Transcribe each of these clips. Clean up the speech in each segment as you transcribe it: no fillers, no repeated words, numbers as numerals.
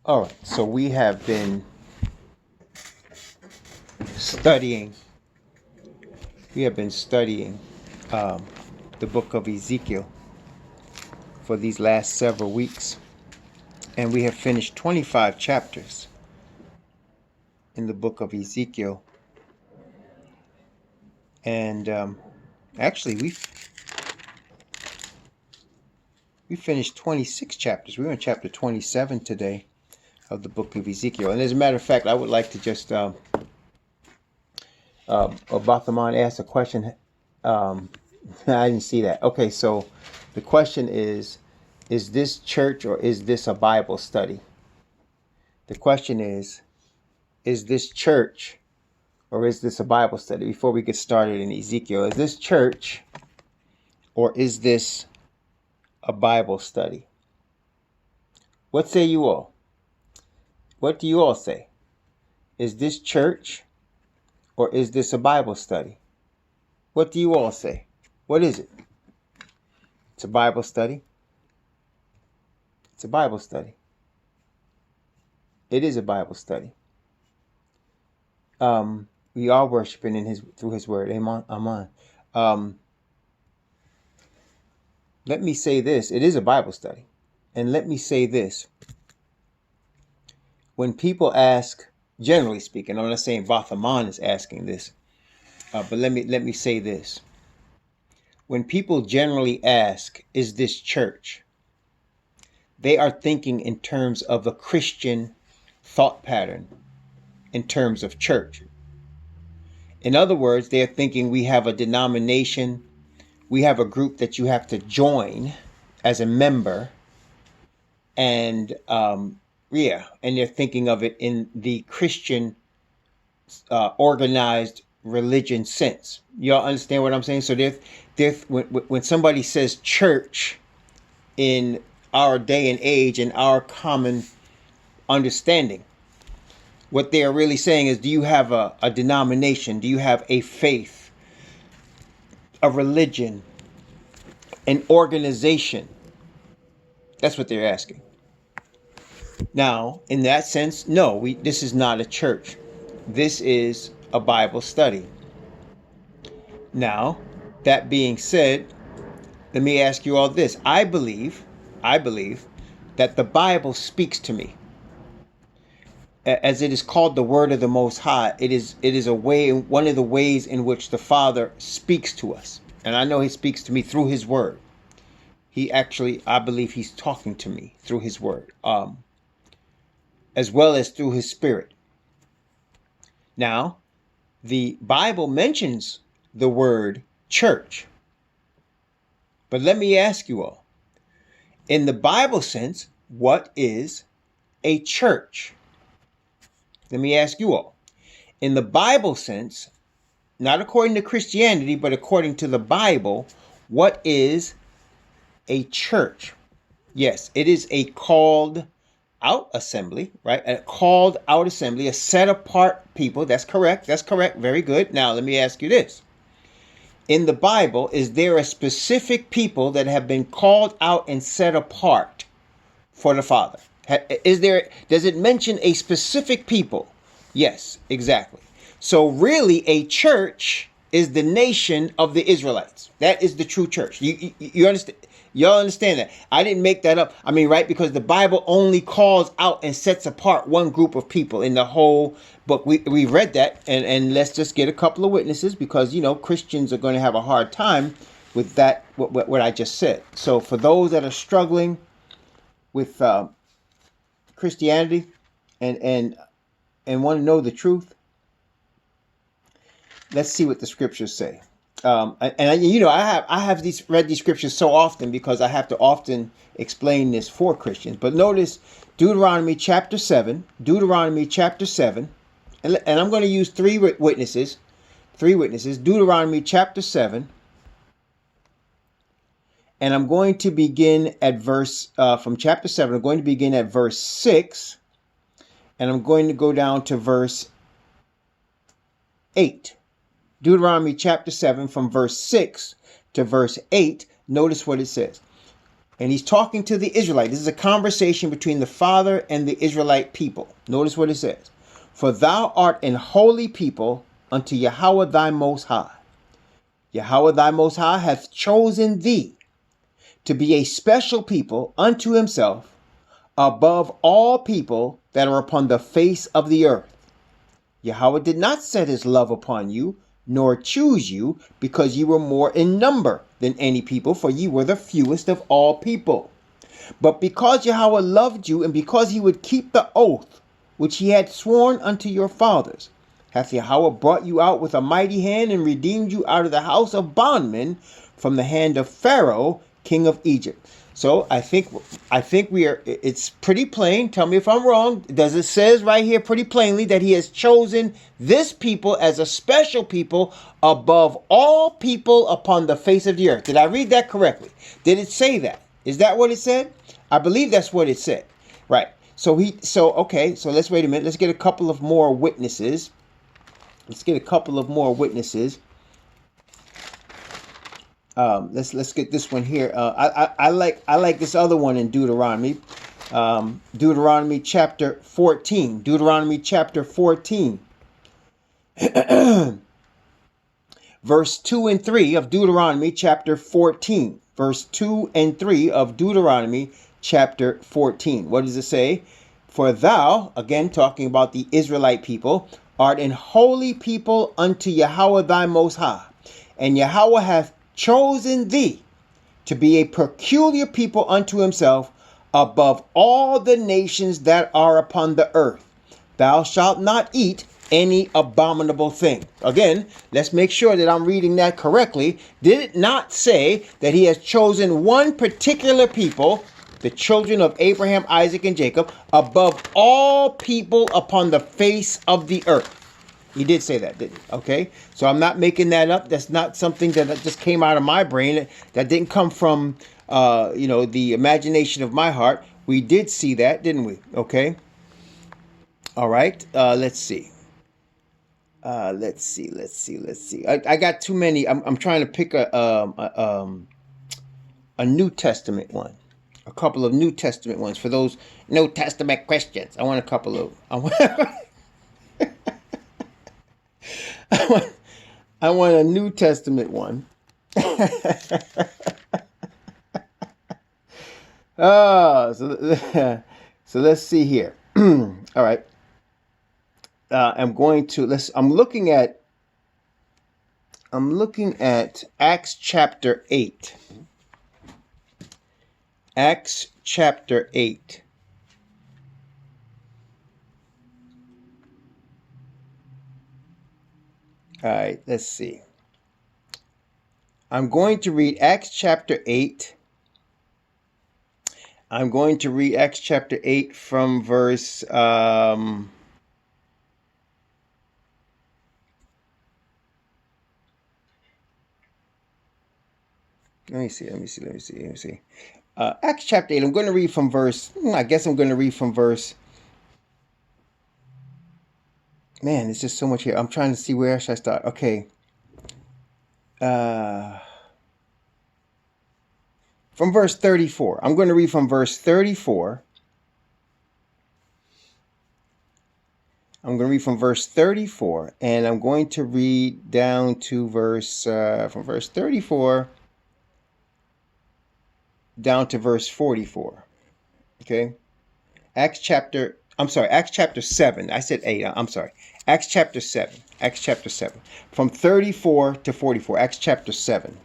All right, so we have been studying. We have been studying um, the book of Ezekiel for these last several weeks, and we have finished 25 chapters in the book of Ezekiel. And actually, we finished 26 chapters. We're in chapter 27 today of the book of Ezekiel. And as a matter of fact, I would like to just Bathaman asked a question. I didn't see that. Okay, so the question is this church or is this a Bible study? The question is this church or is this a Bible study? Before we get started in Ezekiel, is this church or is this a Bible study? What say you all? What do you all say? Is this church or is this a Bible study? What do you all say? What is it? It's a Bible study. It's a Bible study. It is a Bible study. We are worshiping through His Word. Amen. Let me say this. It is a Bible study. And let me say this. When people ask, generally speaking, I'm not saying Vathaman is asking this, but let me say this. When people generally ask, is this church? They are thinking in terms of a Christian thought pattern, in terms of church. In other words, they're thinking we have a denomination, we have a group that you have to join as a member, and and they're thinking of it in the Christian organized religion sense. Y'all understand what I'm saying? So when somebody says church in our day and age and our common understanding, what they are really saying is, do you have a denomination? Do you have a faith, a religion, an organization? That's what they're asking. Now, in that sense, no, this is not a church. This is a Bible study. Now, that being said, let me ask you all this. I believe that the Bible speaks to me. As it is called the Word of the Most High, it is a way, one of the ways in which the Father speaks to us. And I know He speaks to me through His Word. I believe He's talking to me through His Word, as well as through His Spirit. Now, the Bible mentions the word church. But let me ask you all, in the Bible sense, what is a church? Let me ask you all, in the Bible sense, not according to Christianity, but according to the Bible, what is a church? Yes, it is a called out assembly, right? A called out assembly, a set apart people. That's correct. That's correct. Very good. Now, let me ask you this. In the Bible, is there a specific people that have been called out and set apart for the Father? Does it mention a specific people? Yes, exactly. So really, a church is the nation of the Israelites. That is the true church. You understand? Y'all understand that? I didn't make that up. I mean, right? Because the Bible only calls out and sets apart one group of people in the whole book. We read that, and let's just get a couple of witnesses, because, Christians are going to have a hard time with that, what I just said. So for those that are struggling with Christianity and want to know the truth, let's see what the scriptures say. I have read these scriptures so often because I have to often explain this for Christians. But notice Deuteronomy chapter 7, and I'm going to use three witnesses. Deuteronomy chapter 7, and I'm going to begin at from chapter 7. I'm going to begin at verse 6, and I'm going to go down to verse 8. Deuteronomy chapter 7 from verse 6 to verse 8. Notice what it says. And he's talking to the Israelite. This is a conversation between the Father and the Israelite people. Notice what it says. For thou art an holy people unto Yahweh thy Most High. Yahweh thy Most High hath chosen thee to be a special people unto himself above all people that are upon the face of the earth. Yahweh did not set his love upon you, nor choose you, because ye were more in number than any people, for ye were the fewest of all people. But because Yahweh loved you, and because he would keep the oath which he had sworn unto your fathers, hath Yahweh brought you out with a mighty hand, and redeemed you out of the house of bondmen, from the hand of Pharaoh, king of Egypt. So I think it's pretty plain. Tell me if I'm wrong. Does it says right here pretty plainly that he has chosen this people as a special people above all people upon the face of the earth? Did I read that correctly? Did it say that? Is that what it said? I believe that's what it said. Right. So okay, so let's wait a minute. Let's get a couple of more witnesses. Let's get get this one here. I like this other one in Deuteronomy. Deuteronomy chapter 14. Deuteronomy chapter 14. Verse 2 and 3 of Deuteronomy chapter 14. Verse 2 and 3 of Deuteronomy chapter 14. What does it say? For thou, again talking about the Israelite people, art an holy people unto Yahweh thy Most High. And Yahweh hath chosen thee to be a peculiar people unto himself above all the nations that are upon the earth. Thou shalt not eat any abominable thing. Again, let's make sure that I'm reading that correctly. Did it not say that he has chosen one particular people, the children of Abraham, Isaac, and Jacob, above all people upon the face of the earth? He did say that, didn't he? Okay, so I'm not making that up. That's not something that just came out of my brain. That didn't come from, the imagination of my heart. We did see that, didn't we? Okay. All right. Let's see. Let's see. I got too many. I'm trying to pick a New Testament one. A couple of New Testament ones for those New Testament Christians. I want a couple of. I want a New Testament one. So let's see here. All right. I'm looking at Acts chapter 8. Acts chapter 8. All right, let's see. I'm going to read Acts chapter 8. I'm going to read Acts chapter 8 from verse let me see. Acts chapter 8. I'm going to read from verse. Man, it's just so much here. I'm trying to see where should I start. Okay. From verse 34. I'm going to read from verse 34. I'm going to read from verse 34, and I'm going to read down to from verse 34 down to verse 44. Okay. Acts chapter 7. I said 8. I'm sorry. Acts chapter 7. From 34 to 44. Acts chapter 7.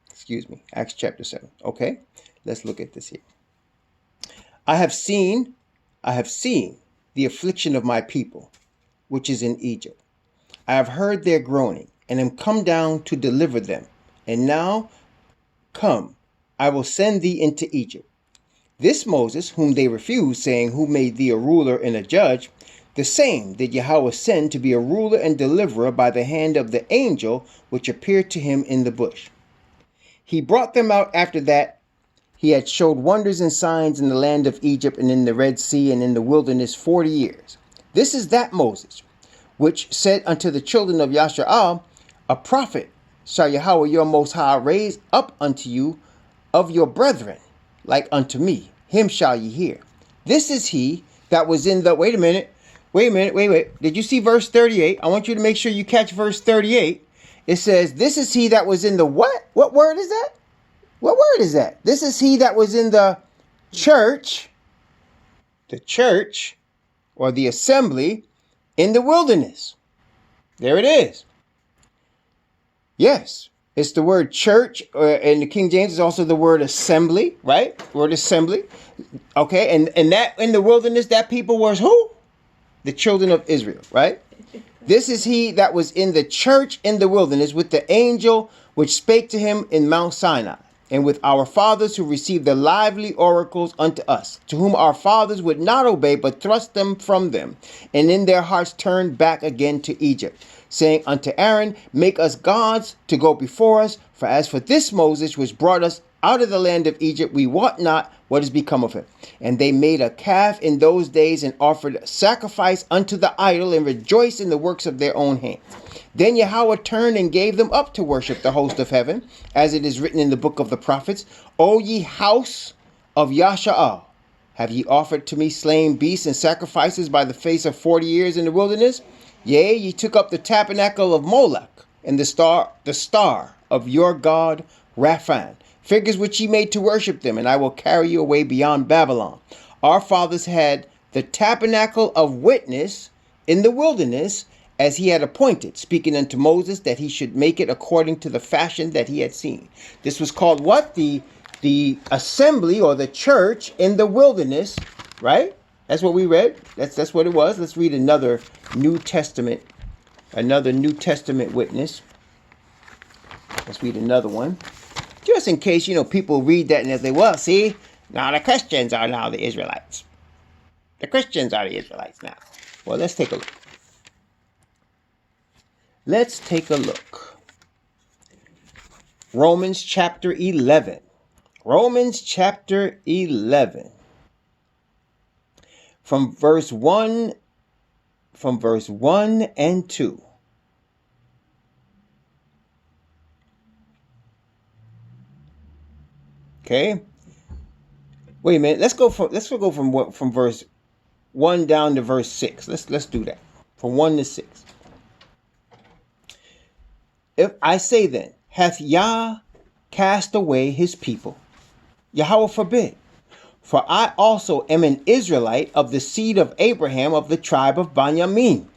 Excuse me. Acts chapter 7. Okay. Let's look at this here. I have seen the affliction of my people, which is in Egypt. I have heard their groaning, and am come down to deliver them. And now, come, I will send thee into Egypt. This Moses, whom they refused, saying, Who made thee a ruler and a judge? The same did Yahweh send to be a ruler and deliverer by the hand of the angel which appeared to him in the bush. He brought them out after that he had showed wonders and signs in the land of Egypt and in the Red Sea and in the wilderness 40 years. This is that Moses, which said unto the children of Yasha'al, A prophet shall Yahweh your Most High raise up unto you of your brethren, like unto me, him shall ye hear. This is he that was in the, wait a minute. Did you see verse 38? I want you to make sure you catch verse 38. It says, this is he that was in the what? What word is that? What word is that? This is he that was in the church, or the assembly in the wilderness. There it is. Yes, it's the word church, in the King James is also the word assembly, right? Word assembly. Okay, and that in the wilderness, that people was who? The children of Israel, right? This is he that was in the church in the wilderness with the angel which spake to him in Mount Sinai, and with our fathers who received the lively oracles unto us, to whom our fathers would not obey, but thrust them from them, and in their hearts turned back again to Egypt, saying unto Aaron, make us gods to go before us, for as for this Moses which brought us out of the land of Egypt, we wot not what is become of him. And they made a calf in those days and offered sacrifice unto the idol and rejoiced in the works of their own hands. Then Yahweh turned and gave them up to worship the host of heaven, as it is written in the book of the prophets, O ye house of Yasha'al, have ye offered to me slain beasts and sacrifices by the face of 40 years in the wilderness? Yea, ye took up the tabernacle of Moloch and the star of your god Raphan, figures which ye made to worship them, and I will carry you away beyond Babylon. Our fathers had the tabernacle of witness in the wilderness, as he had appointed, speaking unto Moses that he should make it according to the fashion that he had seen. This was called what? The assembly or the church in the wilderness, right? That's what we read. That's what it was. Let's read another New Testament witness. Let's read another one. Just in case, people read that and they say, well, see, now the Christians are now the Israelites. The Christians are the Israelites now. Well, let's take a look. Romans chapter 11. Romans chapter 11. From verse 1 and 2. Okay. Wait a minute. Let's go from verse 1 down to verse 6. Let's do that. From 1 to 6. If I say then, hath Yah cast away his people? Yahweh forbid. For I also am an Israelite of the seed of Abraham of the tribe of Benjamin.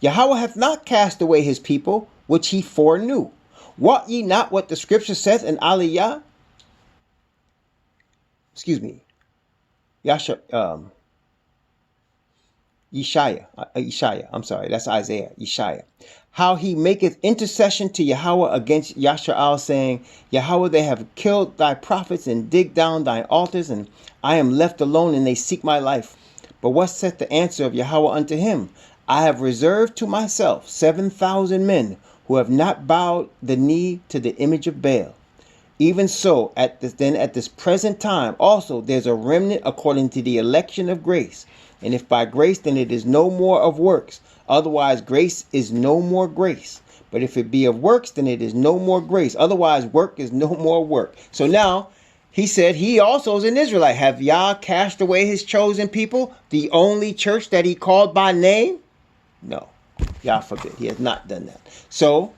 Yahweh hath not cast away his people, which he foreknew. Wot ye not what the scripture saith in Aliyah? Yeshaya. I'm sorry, that's Isaiah. Yeshaya. How he maketh intercession to Yahweh against Yasha'al, saying, Yahweh, they have killed thy prophets and digged down thine altars, and I am left alone, and they seek my life. But what saith the answer of Yahweh unto him? I have reserved to myself 7,000 men who have not bowed the knee to the image of Baal. Even so, at this present time also there's a remnant according to the election of grace. And if by grace, then it is no more of works. Otherwise, grace is no more grace. But if it be of works, then it is no more grace. Otherwise, work is no more work. So now, he said he also is an Israelite. Have Yah cast away his chosen people, the only church that he called by name? No, Yah forbid. He has not done that. So,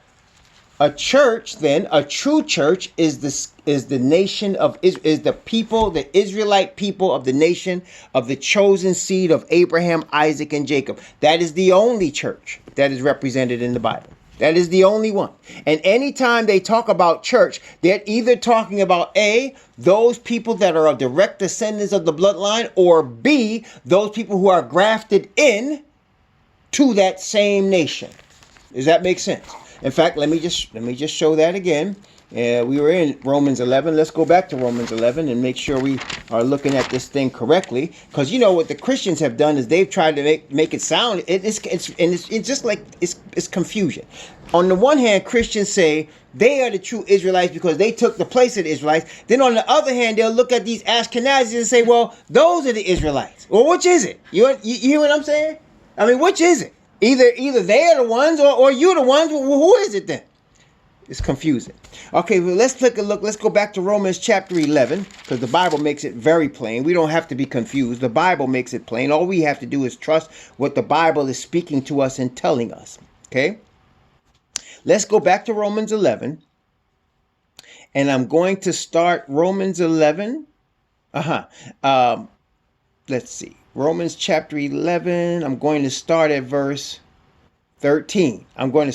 a church, then, a true church is the nation of is the people, the Israelite people of the nation of the chosen seed of Abraham, Isaac, and Jacob. That is the only church that is represented in the Bible. That is the only one. And anytime they talk about church, they're either talking about A, those people that are direct descendants of the bloodline, or B, those people who are grafted in to that same nation. Does that make sense? In fact, let me just show that again. We were in Romans 11. Let's go back to Romans 11 and make sure we are looking at this thing correctly. Because you know what the Christians have done is they've tried to make it sound. It's just like it's confusion. On the one hand, Christians say they are the true Israelites because they took the place of the Israelites. Then on the other hand, they'll look at these Ashkenazis and say, well, those are the Israelites. Well, which is it? You hear what I'm saying? I mean, which is it? Either they are the ones or you're the ones. Well, who is it then? It's confusing. Okay, well, let's take a look. Let's go back to Romans chapter 11, because the Bible makes it very plain. We don't have to be confused. The Bible makes it plain. All we have to do is trust what the Bible is speaking to us and telling us. Okay? Let's go back to Romans 11. And I'm going to start Romans 11. Let's see. Romans chapter 11. I'm going to start at verse 13. Let me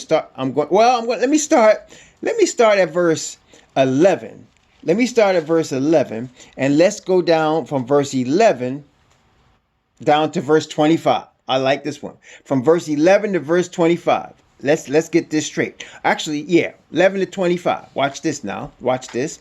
start at verse 11. Let me start at verse 11, and let's go down from verse 11 down to verse 25. I like this one. From verse 11 to verse 25. Let's get this straight. Actually, 11 to 25. Watch this now. Watch this.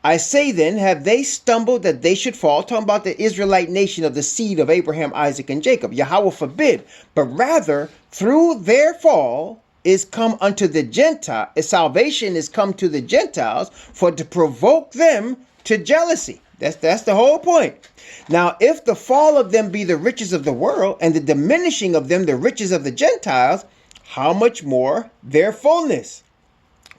I say then, have they stumbled that they should fall? Talking about the Israelite nation of the seed of Abraham, Isaac, and Jacob. Yahweh forbid. But rather, through their fall is come unto the Gentile. Salvation is come to the Gentiles for to provoke them to jealousy. That's the whole point. Now, if the fall of them be the riches of the world, and the diminishing of them the riches of the Gentiles, how much more their fullness?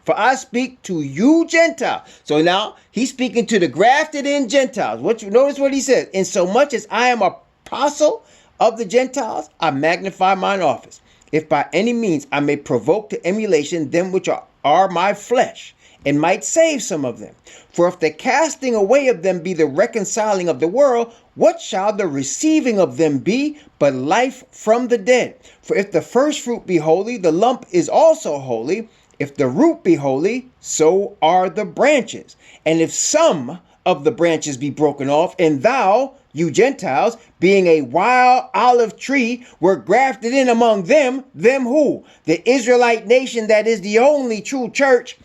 For I speak to you Gentiles. So now he's speaking to the grafted in Gentiles. Notice what he says. In so much as I am apostle of the Gentiles, I magnify mine office. If by any means I may provoke to emulation them which are my flesh, and might save some of them. For if the casting away of them be the reconciling of the world, what shall the receiving of them be but life from the dead? For if the first fruit be holy, the lump is also holy. If the root be holy, so are the branches. And if some of the branches be broken off, and thou, you Gentiles, being a wild olive tree, were grafted in among them who? The Israelite nation that is the only true church,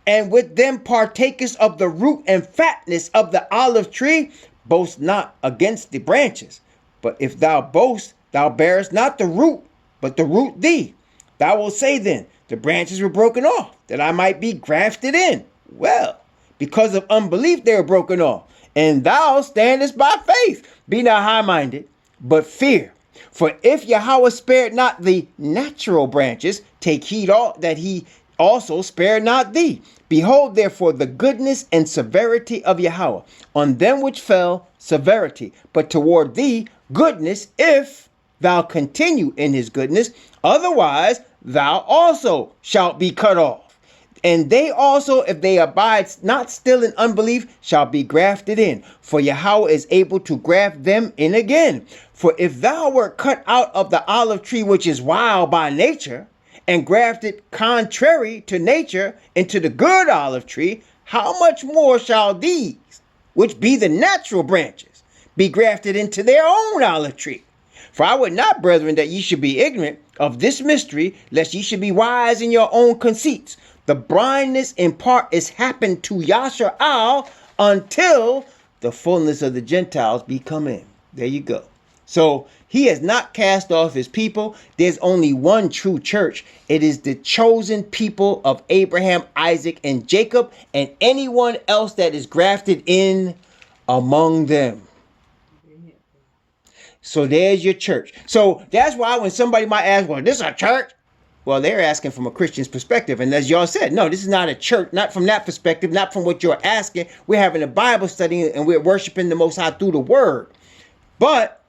and with them partakest of the root and fatness of the olive tree, boast not against the branches. But if thou boast, thou bearest not the root, but the root thee. Thou wilt say then, the branches were broken off, that I might be grafted in. Well, because of unbelief they were broken off. And thou standest by faith. Be not high-minded, but fear. For if Yahweh spared not the natural branches, take heed that he also spared not thee. Behold, therefore, the goodness and severity of Yahweh. On them which fell, severity. But toward thee, goodness, if thou continue in his goodness. Otherwise, thou also shalt be cut off. And they also, if they abide not still in unbelief, shall be grafted in. For Yahweh is able to graft them in again. For if thou wert cut out of the olive tree which is wild by nature, and grafted contrary to nature into the good olive tree, how much more shall these, which be the natural branches, be grafted into their own olive tree? For I would not, brethren, that ye should be ignorant of this mystery, lest ye should be wise in your own conceits. The blindness in part is happened to Yashar'al until the fullness of the Gentiles be come in. There you go. So he has not cast off his people. There's only one true church. It is the chosen people of Abraham, Isaac, and Jacob, and anyone else that is grafted in among them. So there's your church. So that's why when somebody might ask, well, this is a church? Well, they're asking from a Christian's perspective. And as y'all said, no, this is not a church, not from that perspective, not from what you're asking. We're having a Bible study and we're worshiping the Most High through the word. But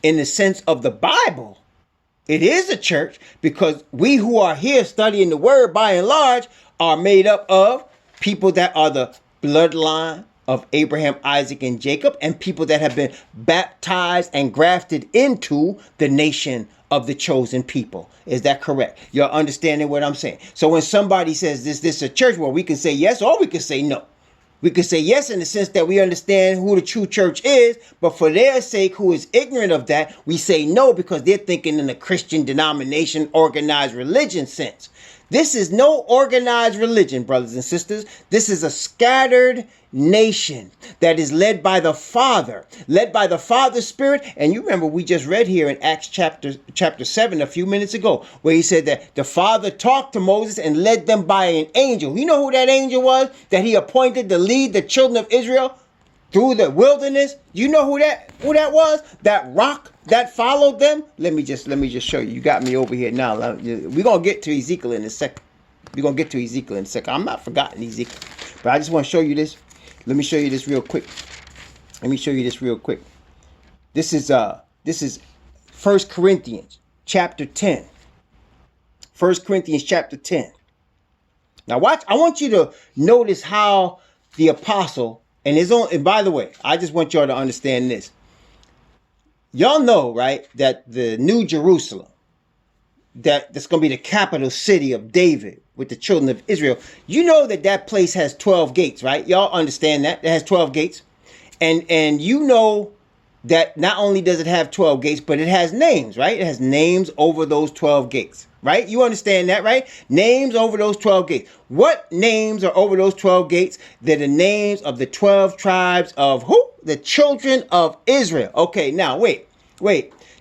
in the sense of the Bible, it is a church because we who are here studying the word by and large are made up of people that are the bloodline of Abraham, Isaac, and Jacob, and people that have been baptized and grafted into the nation of the chosen people. Is that correct? You're understanding what I'm saying? So when somebody says this a church, well, we can say yes or we can say no. We could say yes in the sense that we understand who the true church is, but for their sake, who is ignorant of that, we say no because they're thinking in a Christian denomination, organized religion sense. This is no organized religion, brothers and sisters. This is a scattered nation that is led by the Father, led by the Father's Spirit. And you remember we just read here in Acts chapter 7 a few minutes ago, where he said that the Father talked to Moses and led them by an angel. You know who that angel was that he appointed to lead the children of Israel through the wilderness? You know who that was? That rock that followed them? Let me just show you. You got me over here now. We're going to get to Ezekiel in a second. We're going to get to Ezekiel in a second. I'm not forgotten Ezekiel. But I just want to show you this. Let me show you this real quick. This is 1 Corinthians chapter 10. 1 Corinthians chapter 10. Now watch, I want you to notice how the apostle, and by the way, I just want y'all to understand this. Y'all know, right, that the New Jerusalem, that's going to be the capital city of David with the children of Israel. You know that place has 12 gates, right? Y'all understand that? It has 12 gates. And you know that not only does it have 12 gates, but it has names, right? It has names over those 12 gates, right? You understand that, right? Names over those 12 gates. What names are over those 12 gates? They're the names of the 12 tribes of who? The children of Israel. Okay, now wait.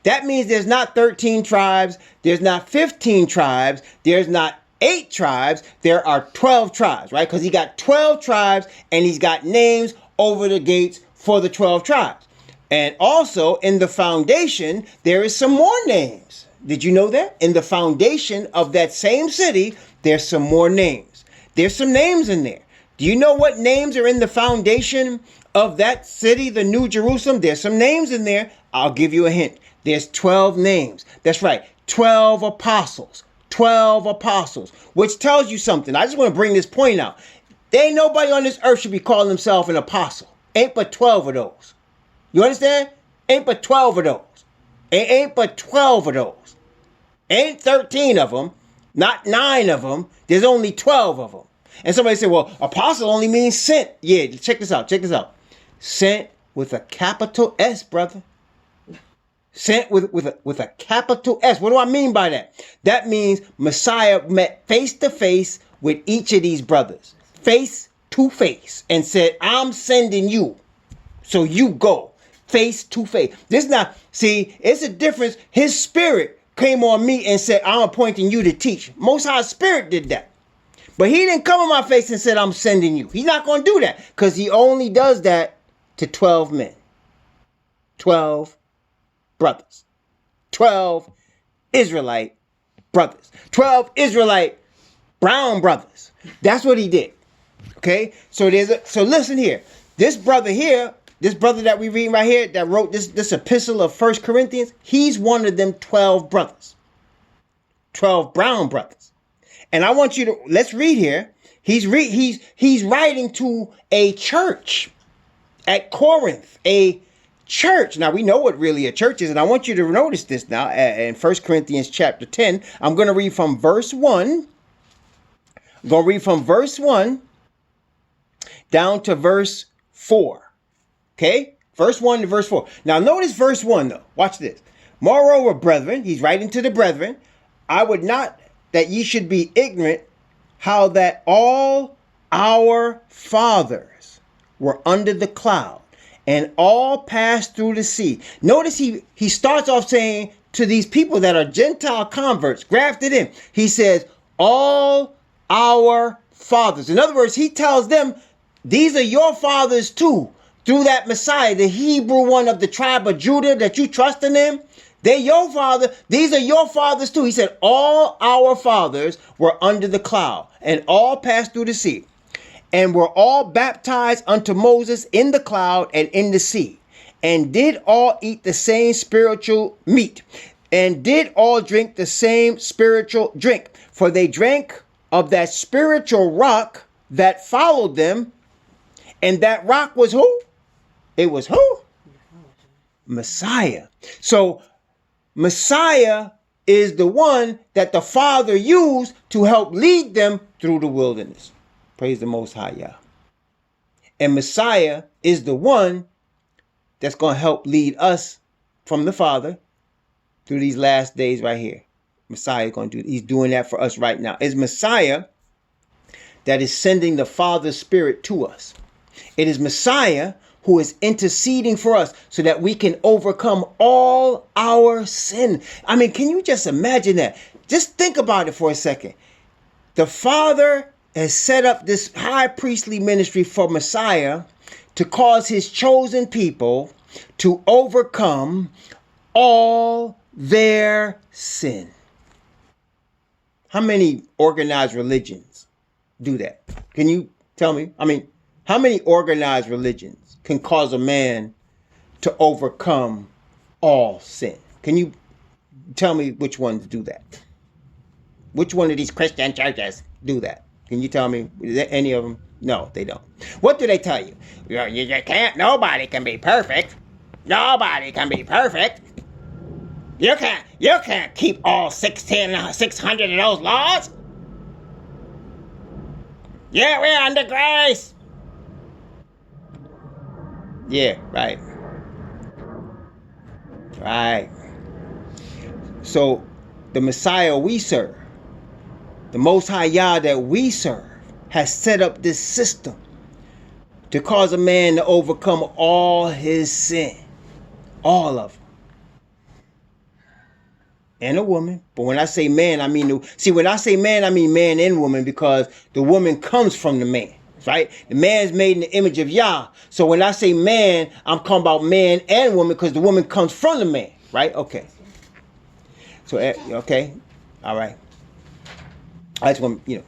That means there's not 13 tribes. There's not 15 tribes. There's not 8 tribes. There are 12 tribes, right? Because he got 12 tribes and he's got names over the gates for the 12 tribes. And also in the foundation, there is some more names. Did you know that? In the foundation of that same city, there's some more names. There's some names in there. Do you know what names are in the foundation of that city, the New Jerusalem? There's some names in there. I'll give you a hint. There's 12 names. That's right. 12 apostles. 12 apostles. Which tells you something. I just want to bring this point out. There ain't nobody on this earth should be calling himself an apostle. Ain't but 12 of those. You understand? Ain't but 12 of those. Ain't but 12 of those. Ain't 13 of them. Not 9 of them. There's only 12 of them. And somebody said, well, apostle only means sent. Yeah, check this out. Sent with a capital S, brother. Sent with a capital S. What do I mean by that? That means Messiah met face to face with each of these brothers. Face to face. And said, I'm sending you. So you go. Face to face. It's a difference. His spirit came on me and said, I'm appointing you to teach. Most High Spirit did that. But he didn't come in my face and said, I'm sending you. He's not going to do that because he only does that to 12 men. 12 brothers. 12 Israelite brothers. 12 Israelite brown brothers. That's what he did. Okay? So listen here. This brother that we read right here that wrote this epistle of 1 Corinthians, he's one of them 12 brothers. 12 brown brothers. And I want you to, let's read here. He's writing to a church at Corinth, a church. Now we know what really a church is, and I want you to notice this now in 1 Corinthians chapter 10. I'm going to read from verse 1. I'm going to read from verse 1 down to verse 4. Okay? Verse 1 to verse 4. Now notice verse 1 though. Watch this. Moreover, brethren, he's writing to the brethren, I would not that ye should be ignorant how that all our fathers were under the cloud and all passed through the sea. Notice he starts off saying to these people that are Gentile converts, grafted in, he says, all our fathers. In other words, he tells them, these are your fathers too. Through that Messiah, the Hebrew one of the tribe of Judah that you trust in him. They're your father. These are your fathers too. He said, all our fathers were under the cloud and all passed through the sea and were all baptized unto Moses in the cloud and in the sea and did all eat the same spiritual meat and did all drink the same spiritual drink. For they drank of that spiritual rock that followed them. And that rock was who? It was who? Messiah. So Messiah is the one that the Father used to help lead them through the wilderness. Praise the Most High, Yah. And Messiah is the one that's going to help lead us from the Father through these last days right here. Messiah is going to do. He's doing that for us right now. It's Messiah that is sending the Father's Spirit to us. It is Messiah who is interceding for us so that we can overcome all our sin. I mean, can you just imagine that? Just think about it for a second. The Father has set up this high priestly ministry for Messiah to cause his chosen people to overcome all their sin. How many organized religions do that? Can you tell me? I mean, how many organized religions can cause a man to overcome all sin? Can you tell me which ones do that? Which one of these Christian churches do that? Can you tell me? Is there any of them? No, they don't. What do they tell you? You can't. Nobody can be perfect. Nobody can be perfect. You can't keep all 600 of those laws. Yeah, we're under grace. Yeah, right. Right. So the Messiah we serve, the Most High Yah that we serve, has set up this system to cause a man to overcome all his sin. All of them. And a woman. But when I say man, I mean... when I say man, I mean man and woman, because the woman comes from the man. Right? The man is made in the image of Yah. So when I say man, I'm talking about man and woman, because the woman comes from the man. Right? Okay. So, okay. All right. I just want, you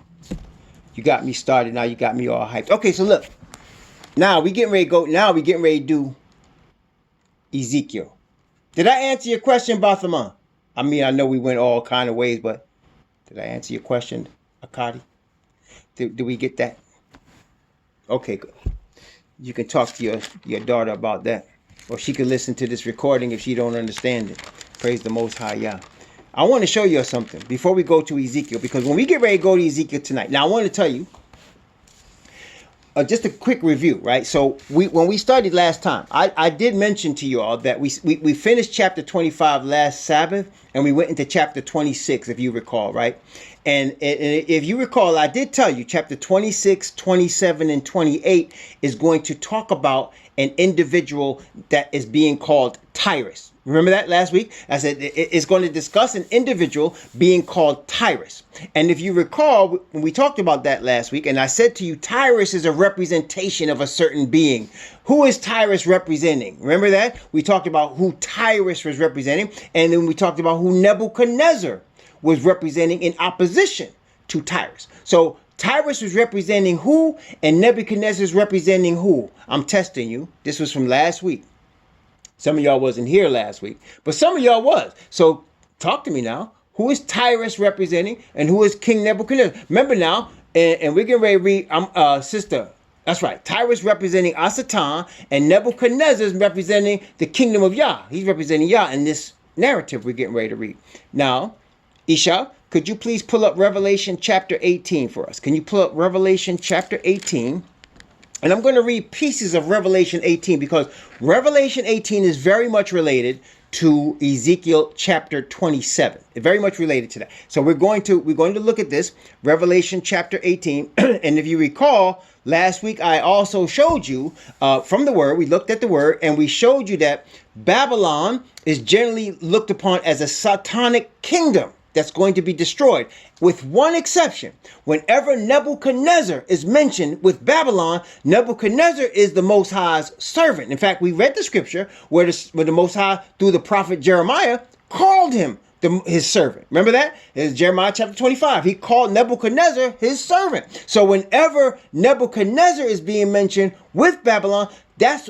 got me started. Now you got me all hyped. Okay, so look. Now we getting ready to go. Now we getting ready to do Ezekiel. Did I answer your question, Bathaman? I mean, I know we went all kind of ways, but did I answer your question, Akadi? Did we get that? Okay, good. You can talk to your daughter about that. Or she can listen to this recording if she don't understand it. Praise the Most High Yah. I want to show you something before we go to Ezekiel, because when we get ready to go to Ezekiel tonight, now I want to tell you just a quick review, right? So when we studied last time, I did mention to you all that we finished chapter 25 last Sabbath, and we went into chapter 26, if you recall, right? And if you recall, I did tell you chapter 26, 27, and 28 is going to talk about an individual that is being called Tyrus. Remember that last week? I said it's going to discuss an individual being called Tyrus. And if you recall, when we talked about that last week, and I said to you, Tyrus is a representation of a certain being. Who is Tyrus representing? Remember that? We talked about who Tyrus was representing, and then we talked about who Nebuchadnezzar was representing in opposition to Tyrus. So Tyrus was representing who, and Nebuchadnezzar is representing who? I'm testing you. This was from last week. Some of y'all wasn't here last week, but some of y'all was. So talk to me now. Who is Tyrus representing, and who is King Nebuchadnezzar? Remember now, and we're getting ready to read, sister. That's right. Tyrus representing Asatan, and Nebuchadnezzar is representing the kingdom of Yah. He's representing Yah in this narrative we're getting ready to read. Now, Isha, could you please pull up Revelation chapter 18 for us? Can you pull up Revelation chapter 18? And I'm going to read pieces of Revelation 18, because Revelation 18 is very much related to Ezekiel chapter 27. It's very much related to that. So we're going to look at this Revelation chapter 18. And if you recall, last week I also showed you from the word, we looked at the word, and we showed you that Babylon is generally looked upon as a satanic kingdom that's going to be destroyed, with one exception. Whenever Nebuchadnezzar is mentioned with Babylon, Nebuchadnezzar is the Most High's servant. In fact, we read the scripture where the Most High, through the prophet Jeremiah, called him his servant. Remember that? It's Jeremiah chapter 25. He called Nebuchadnezzar his servant. So whenever Nebuchadnezzar is being mentioned with Babylon, that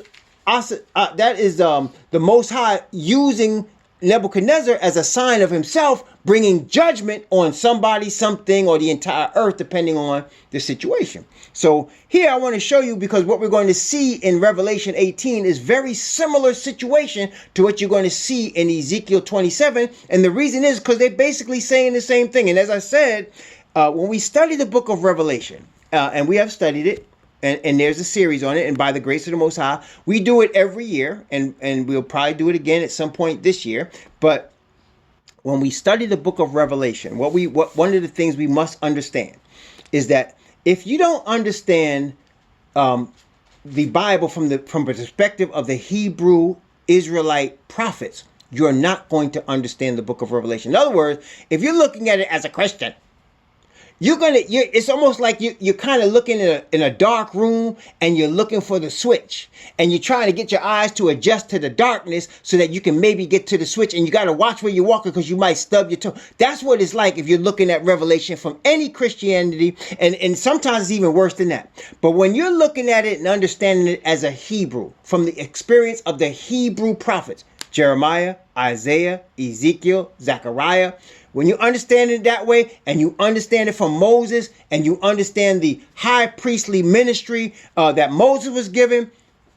is the Most High using Nebuchadnezzar as a sign of himself bringing judgment on somebody, something, or the entire earth, depending on the situation. So here I want to show you, because what we're going to see in Revelation 18 is very similar situation to what you're going to see in Ezekiel 27. And the reason is because they're basically saying the same thing. And as I said, when we study the book of Revelation, and we have studied it, and there's a series on it, and by the grace of the Most High, we do it every year, and we'll probably do it again at some point this year. But when we study the book of Revelation, one of the things we must understand is that if you don't understand the Bible from the perspective of the Hebrew Israelite prophets, you're not going to understand the book of Revelation. In other words, if you're looking at it as a Christian, It's almost like you're kind of looking in a dark room and you're looking for the switch and you're trying to get your eyes to adjust to the darkness so that you can maybe get to the switch, and you got to watch where you're walking because you might stub your toe. That's what it's like if you're looking at Revelation from any Christianity, and sometimes it's even worse than that. But when you're looking at it and understanding it as a Hebrew, from the experience of the Hebrew prophets, Jeremiah, Isaiah, Ezekiel, Zechariah, when you understand it that way, and you understand it from Moses, and you understand the high priestly ministry that Moses was given,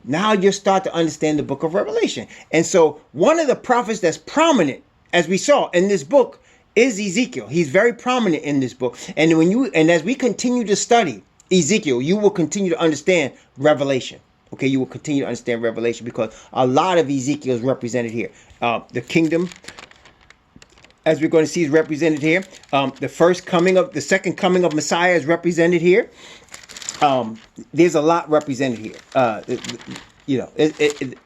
now you start to understand the book of Revelation. And so one of the prophets that's prominent, as we saw in this book, is Ezekiel. He's very prominent in this book. And as we continue to study Ezekiel, you will continue to understand Revelation. Okay, you will continue to understand Revelation because a lot of Ezekiel is represented here. The kingdom, as we're going to see, is represented here. The second coming of Messiah is represented here. There's a lot represented here.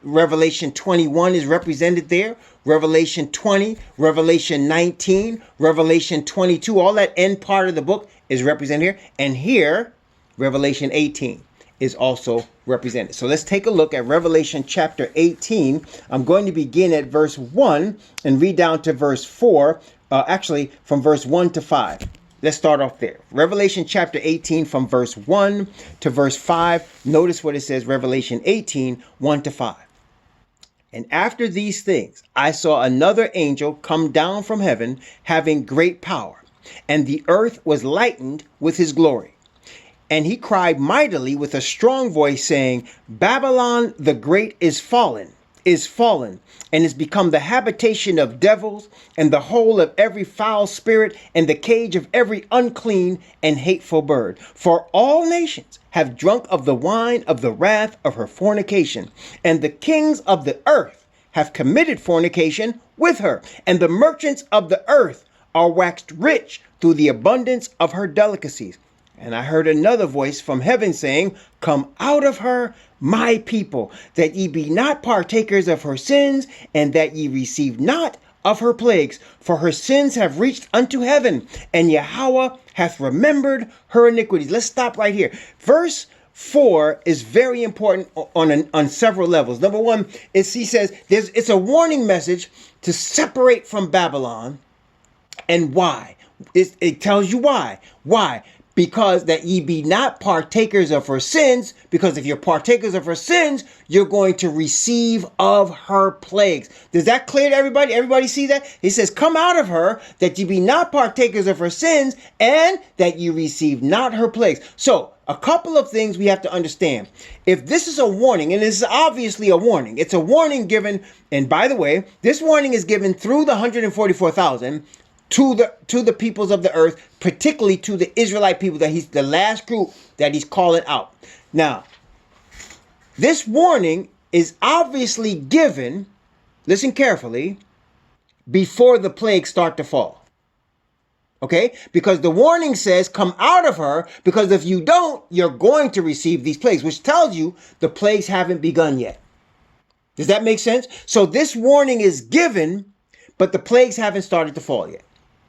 Revelation 21 is represented there. Revelation 20, Revelation 19, Revelation 22, all that end part of the book is represented here. And here, Revelation 18 is also represented. So let's take a look at Revelation chapter 18. I'm going to begin at verse 1 and read down to verse 4, from verse 1 to 5. Let's start off there. Revelation chapter 18 from verse 1 to verse 5. Notice what it says, Revelation 18, 1 to 5. And after these things, I saw another angel come down from heaven, having great power, and the earth was lightened with his glory. And he cried mightily with a strong voice, saying, Babylon the great is fallen, and is become the habitation of devils, and the hole of every foul spirit, and the cage of every unclean and hateful bird. For all nations have drunk of the wine of the wrath of her fornication, and the kings of the earth have committed fornication with her, and the merchants of the earth are waxed rich through the abundance of her delicacies. And I heard another voice from heaven saying, Come out of her, my people, that ye be not partakers of her sins, and that ye receive not of her plagues. For her sins have reached unto heaven, and Yahweh hath remembered her iniquities. Let's stop right here. Verse 4 is very important on several levels. Number one, he says it's a warning message to separate from Babylon. And why? It tells you why. Why? Because that ye be not partakers of her sins, because if you're partakers of her sins, you're going to receive of her plagues. Does that clear to everybody? Everybody see that? He says, come out of her, that ye be not partakers of her sins, and that ye receive not her plagues. So, a couple of things we have to understand. If this is a warning, and this is obviously a warning, it's a warning given, and by the way, this warning is given through the 144,000, to the peoples of the earth, particularly to the Israelite people, that he's the last group that he's calling out. Now, this warning is obviously given, listen carefully, before the plagues start to fall. Okay? Because the warning says, come out of her, because if you don't, you're going to receive these plagues, which tells you the plagues haven't begun yet. Does that make sense? So this warning is given, but the plagues haven't started to fall yet.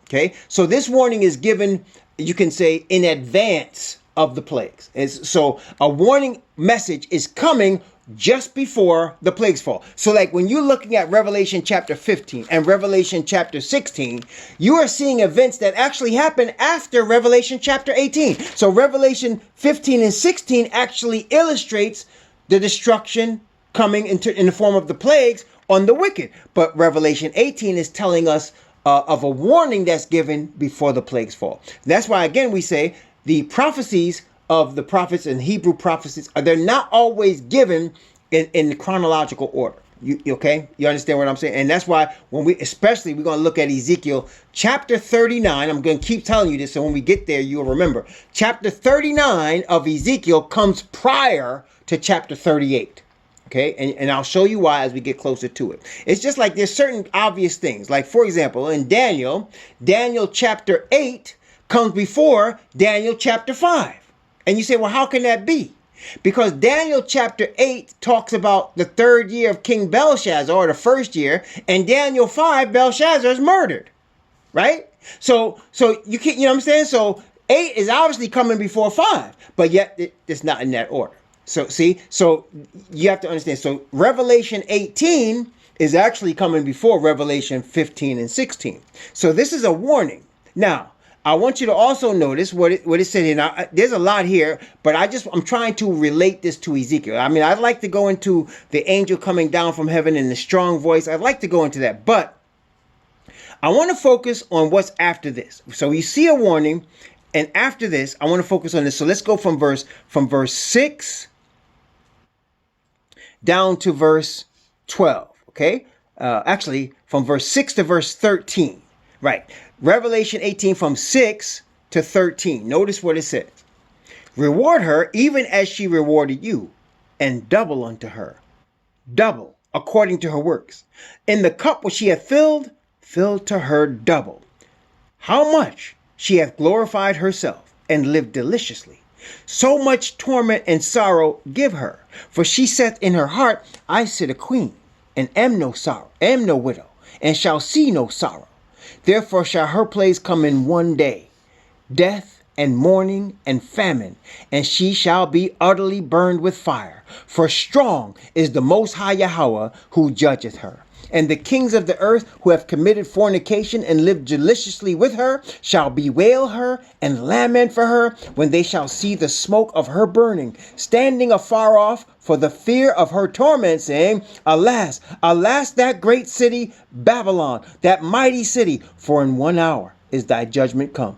Okay, so this warning is given, you can say, in advance of the plagues. So a warning message is coming just before the plagues fall. So like when you're looking at Revelation chapter 15 and Revelation chapter 16, you are seeing events that actually happen after Revelation chapter 18. So Revelation 15 and 16 actually illustrates the destruction coming in the form of the plagues on the wicked. But Revelation 18 is telling us of a warning that's given before the plagues fall. That's why, again, we say the prophecies of the prophets and Hebrew prophecies, they're not always given in chronological order. Okay? You understand what I'm saying? And that's why we're going to look at Ezekiel chapter 39. I'm going to keep telling you this, so when we get there, you'll remember. Chapter 39 of Ezekiel comes prior to chapter 38. Okay, and I'll show you why as we get closer to it. It's just like there's certain obvious things. Like, for example, in Daniel chapter 8 comes before Daniel chapter 5. And you say, well, how can that be? Because Daniel chapter 8 talks about the third year of King Belshazzar, or the first year, and Daniel 5, Belshazzar is murdered. Right? So you can't, you know what I'm saying? So 8 is obviously coming before 5, but yet it's not in that order. So see, so you have to understand. So Revelation 18 is actually coming before Revelation 15 and 16. So this is a warning. Now, I want you to also notice what it said here. Now, there's a lot here, but I'm trying to relate this to Ezekiel. I mean, I'd like to go into the angel coming down from heaven in the strong voice. I'd like to go into that, but I want to focus on what's after this. So you see a warning, and after this, I want to focus on this. So let's go from verse 6 down to verse 12. Okay, actually from verse 6 to verse 13. Right. Revelation 18 from 6 to 13. Notice what it says. Reward her even as she rewarded you, and double unto her. Double according to her works. In the cup which she hath filled, fill to her double. How much she hath glorified herself, and lived deliciously. So much torment and sorrow give her. For she saith in her heart, I sit a queen, and am no sorrow, am no widow, and shall see no sorrow. Therefore shall her plagues come in one day, death and mourning and famine, and she shall be utterly burned with fire. For strong is the Most High Yahweh who judgeth her. And the kings of the earth who have committed fornication and lived deliciously with her shall bewail her and lament for her when they shall see the smoke of her burning, standing afar off for the fear of her torment, saying, Alas, alas, that great city, Babylon, that mighty city, for in 1 hour is thy judgment come.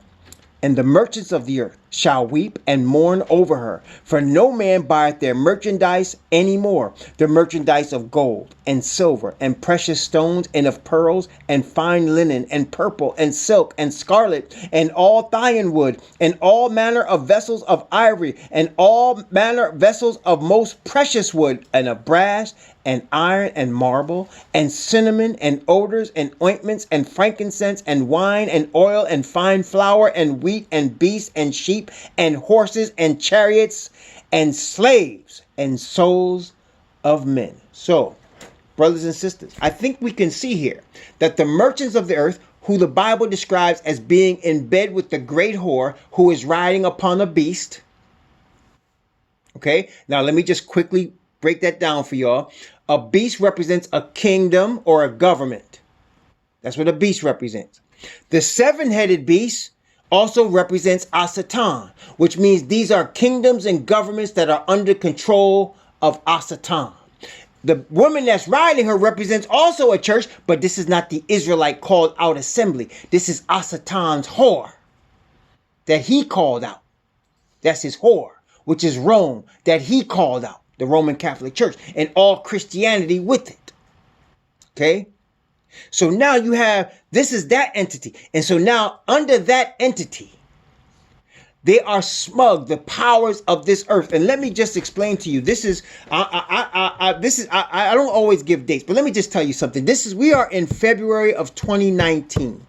And the merchants of the earth shall weep and mourn over her. For no man buyeth their merchandise any more, the merchandise of gold and silver and precious stones and of pearls and fine linen and purple and silk and scarlet and all thine wood and all manner of vessels of ivory and all manner vessels of most precious wood and of brass and iron and marble and cinnamon and odors and ointments and frankincense and wine and oil and fine flour and wheat and beasts and sheep and horses and chariots and slaves and souls of men. So, brothers and sisters, I think we can see here that the merchants of the earth, who the Bible describes as being in bed with the great whore who is riding upon a beast. Okay, now let me just quickly break that down for y'all. A beast represents a kingdom or a government. That's what a beast represents. The seven-headed beast also represents Asatan, which means these are kingdoms and governments that are under control of Asatan. The woman that's riding her represents also a church, but this is not the Israelite called out assembly. This is Asatan's whore that he called out. That's his whore, which is Rome, that he called out, the Roman Catholic Church, and all Christianity with it. Okay? So now you have, this is that entity. And so now under that entity, they are smug, the powers of this earth. And let me just explain to you, this is, I don't always give dates, but let me just tell you something. We are in February of 2019,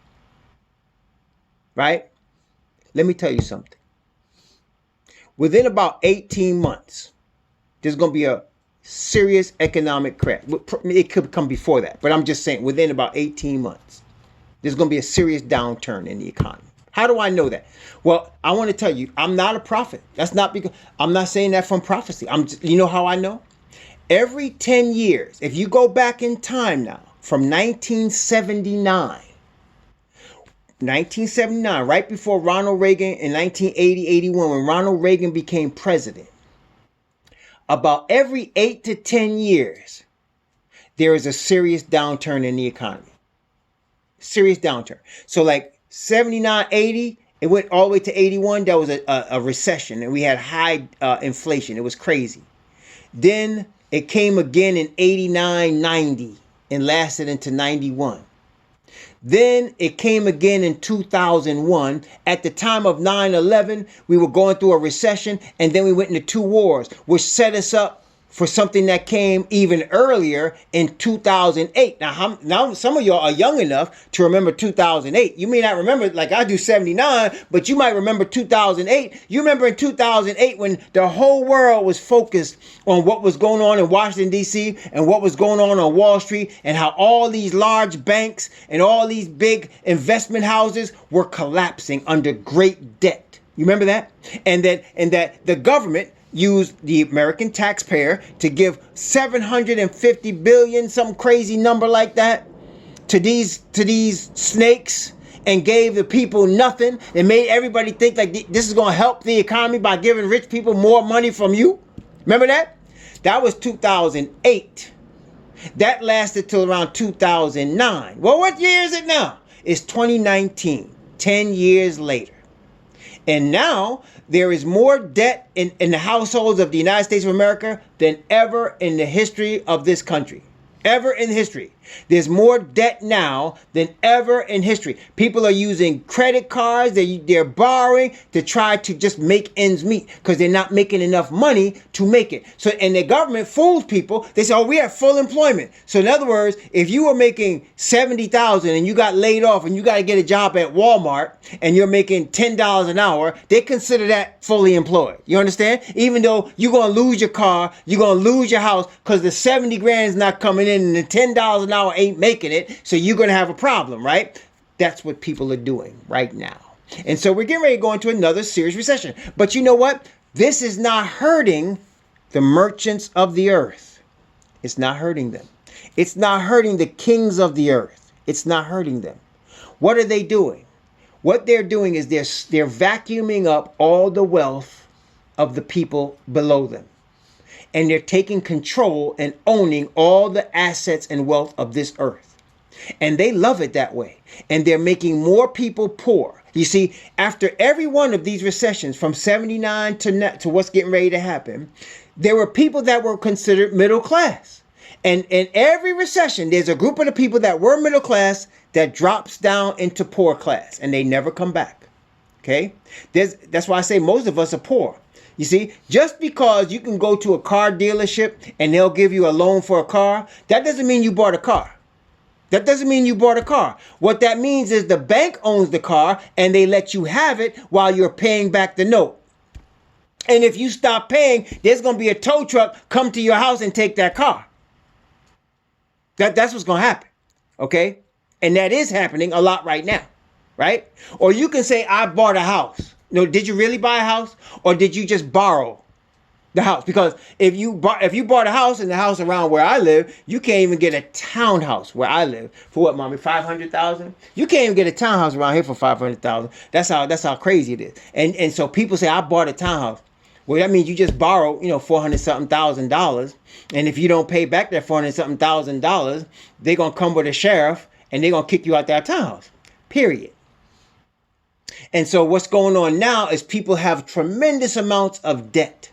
right? Let me tell you something. Within about 18 months, there's going to be a serious economic crash. It could come before that, but I'm just saying within about 18 months, there's going to be a serious downturn in the economy. How do I know that? Well, I want to tell you, I'm not a prophet. That's not because I'm not saying that from prophecy. You know how I know? Every 10 years, if you go back in time now, from 1979, right before Ronald Reagan in 1980-81, when Ronald Reagan became president, about every 8 to 10 years, there is a serious downturn in the economy. Serious downturn. So like 79, 80, it went all the way to 81. There was a recession and we had high inflation. It was crazy. Then it came again in 89, 90 and lasted into 91. Then it came again in 2001. At the time of 9/11, we were going through a recession, and then we went into 2 wars, which set us up for something that came even earlier in 2008. Now some of y'all are young enough to remember 2008. You may not remember like I do 79, but you might remember 2008. You remember in 2008 when the whole world was focused on what was going on in Washington, D.C. and what was going on Wall Street, and how all these large banks and all these big investment houses were collapsing under great debt. You remember that? And that the government used the American taxpayer to give 750 billion, some crazy number like that, to these snakes, and gave the people nothing, and made everybody think like this is going to help the economy by giving rich people more money from you. Remember that? That was 2008. That lasted till around 2009. Well, what year is it now? It's 2019, 10 years later. And now there is more debt in the households of the United States of America than ever in the history of this country. Ever in history. There's more debt now than ever in history. People are using credit cards. They're borrowing to try to just make ends meet because they're not making enough money to make it. So, and the government fools people. They say, oh, we have full employment. So in other words, if you were making $70,000 and you got laid off and you got to get a job at Walmart and you're making $10 an hour, they consider that fully employed. You understand? Even though you're going to lose your car, you're going to lose your house because the 70 grand is not coming in and the $10 an hour ain't making it, so you're going to have a problem, right? That's what people are doing right now. And so we're getting ready to go into another serious recession. But you know what? This is not hurting the merchants of the earth. It's not hurting them. It's not hurting the kings of the earth. It's not hurting them. What are they doing? What they're doing is they're vacuuming up all the wealth of the people below them. And they're taking control and owning all the assets and wealth of this earth. And they love it that way. And they're making more people poor. You see, after every one of these recessions from 79 to what's getting ready to happen, there were people that were considered middle class. And in every recession, there's a group of the people that were middle class that drops down into poor class. And they never come back. Okay? That's why I say most of us are poor. You see, just because you can go to a car dealership and they'll give you a loan for a car, that doesn't mean you bought a car. That doesn't mean you bought a car. What that means is the bank owns the car and they let you have it while you're paying back the note. And if you stop paying, there's going to be a tow truck come to your house and take that car. That's what's going to happen. Okay? And that is happening a lot right now. Right? Or you can say, I bought a house. No, did you really buy a house, or did you just borrow the house? Because if you bought a house, and the house around where I live, you can't even get a townhouse where I live for what, mommy, $500,000? You can't even get a townhouse around here for $500,000. That's how crazy it is. And so people say I bought a townhouse. Well, that means you just borrowed, $400-something. And if you don't pay back that $400-something, they're gonna come with a sheriff and they're gonna kick you out that townhouse. Period. And so what's going on now is people have tremendous amounts of debt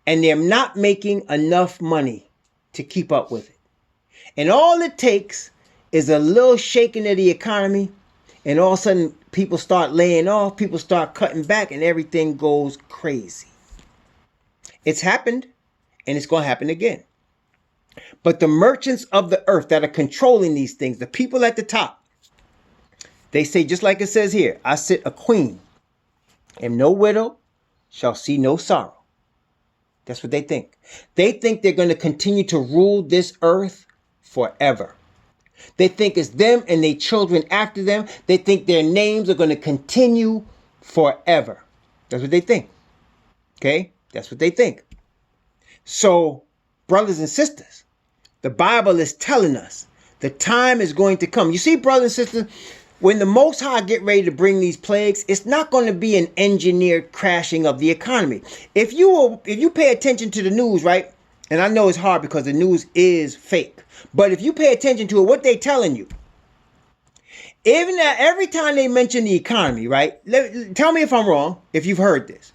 and they're not making enough money to keep up with it. And all it takes is a little shaking of the economy, and all of a sudden people start laying off, people start cutting back, and everything goes crazy. It's happened and it's going to happen again. But the merchants of the earth that are controlling these things, the people at the top, they say, just like it says here, I sit a queen, and no widow shall see no sorrow. That's what they think. They think they're going to continue to rule this earth forever. They think it's them and their children after them. They think their names are going to continue forever. That's what they think. Okay? That's what they think. So, brothers and sisters, the Bible is telling us the time is going to come. You see, brothers and sisters, when the Most High get ready to bring these plagues, it's not going to be an engineered crashing of the economy. If you pay attention to the news, right? And I know it's hard because the news is fake. But if you pay attention to it, what they telling you, even every time they mention the economy, right? Tell me if I'm wrong, if you've heard this.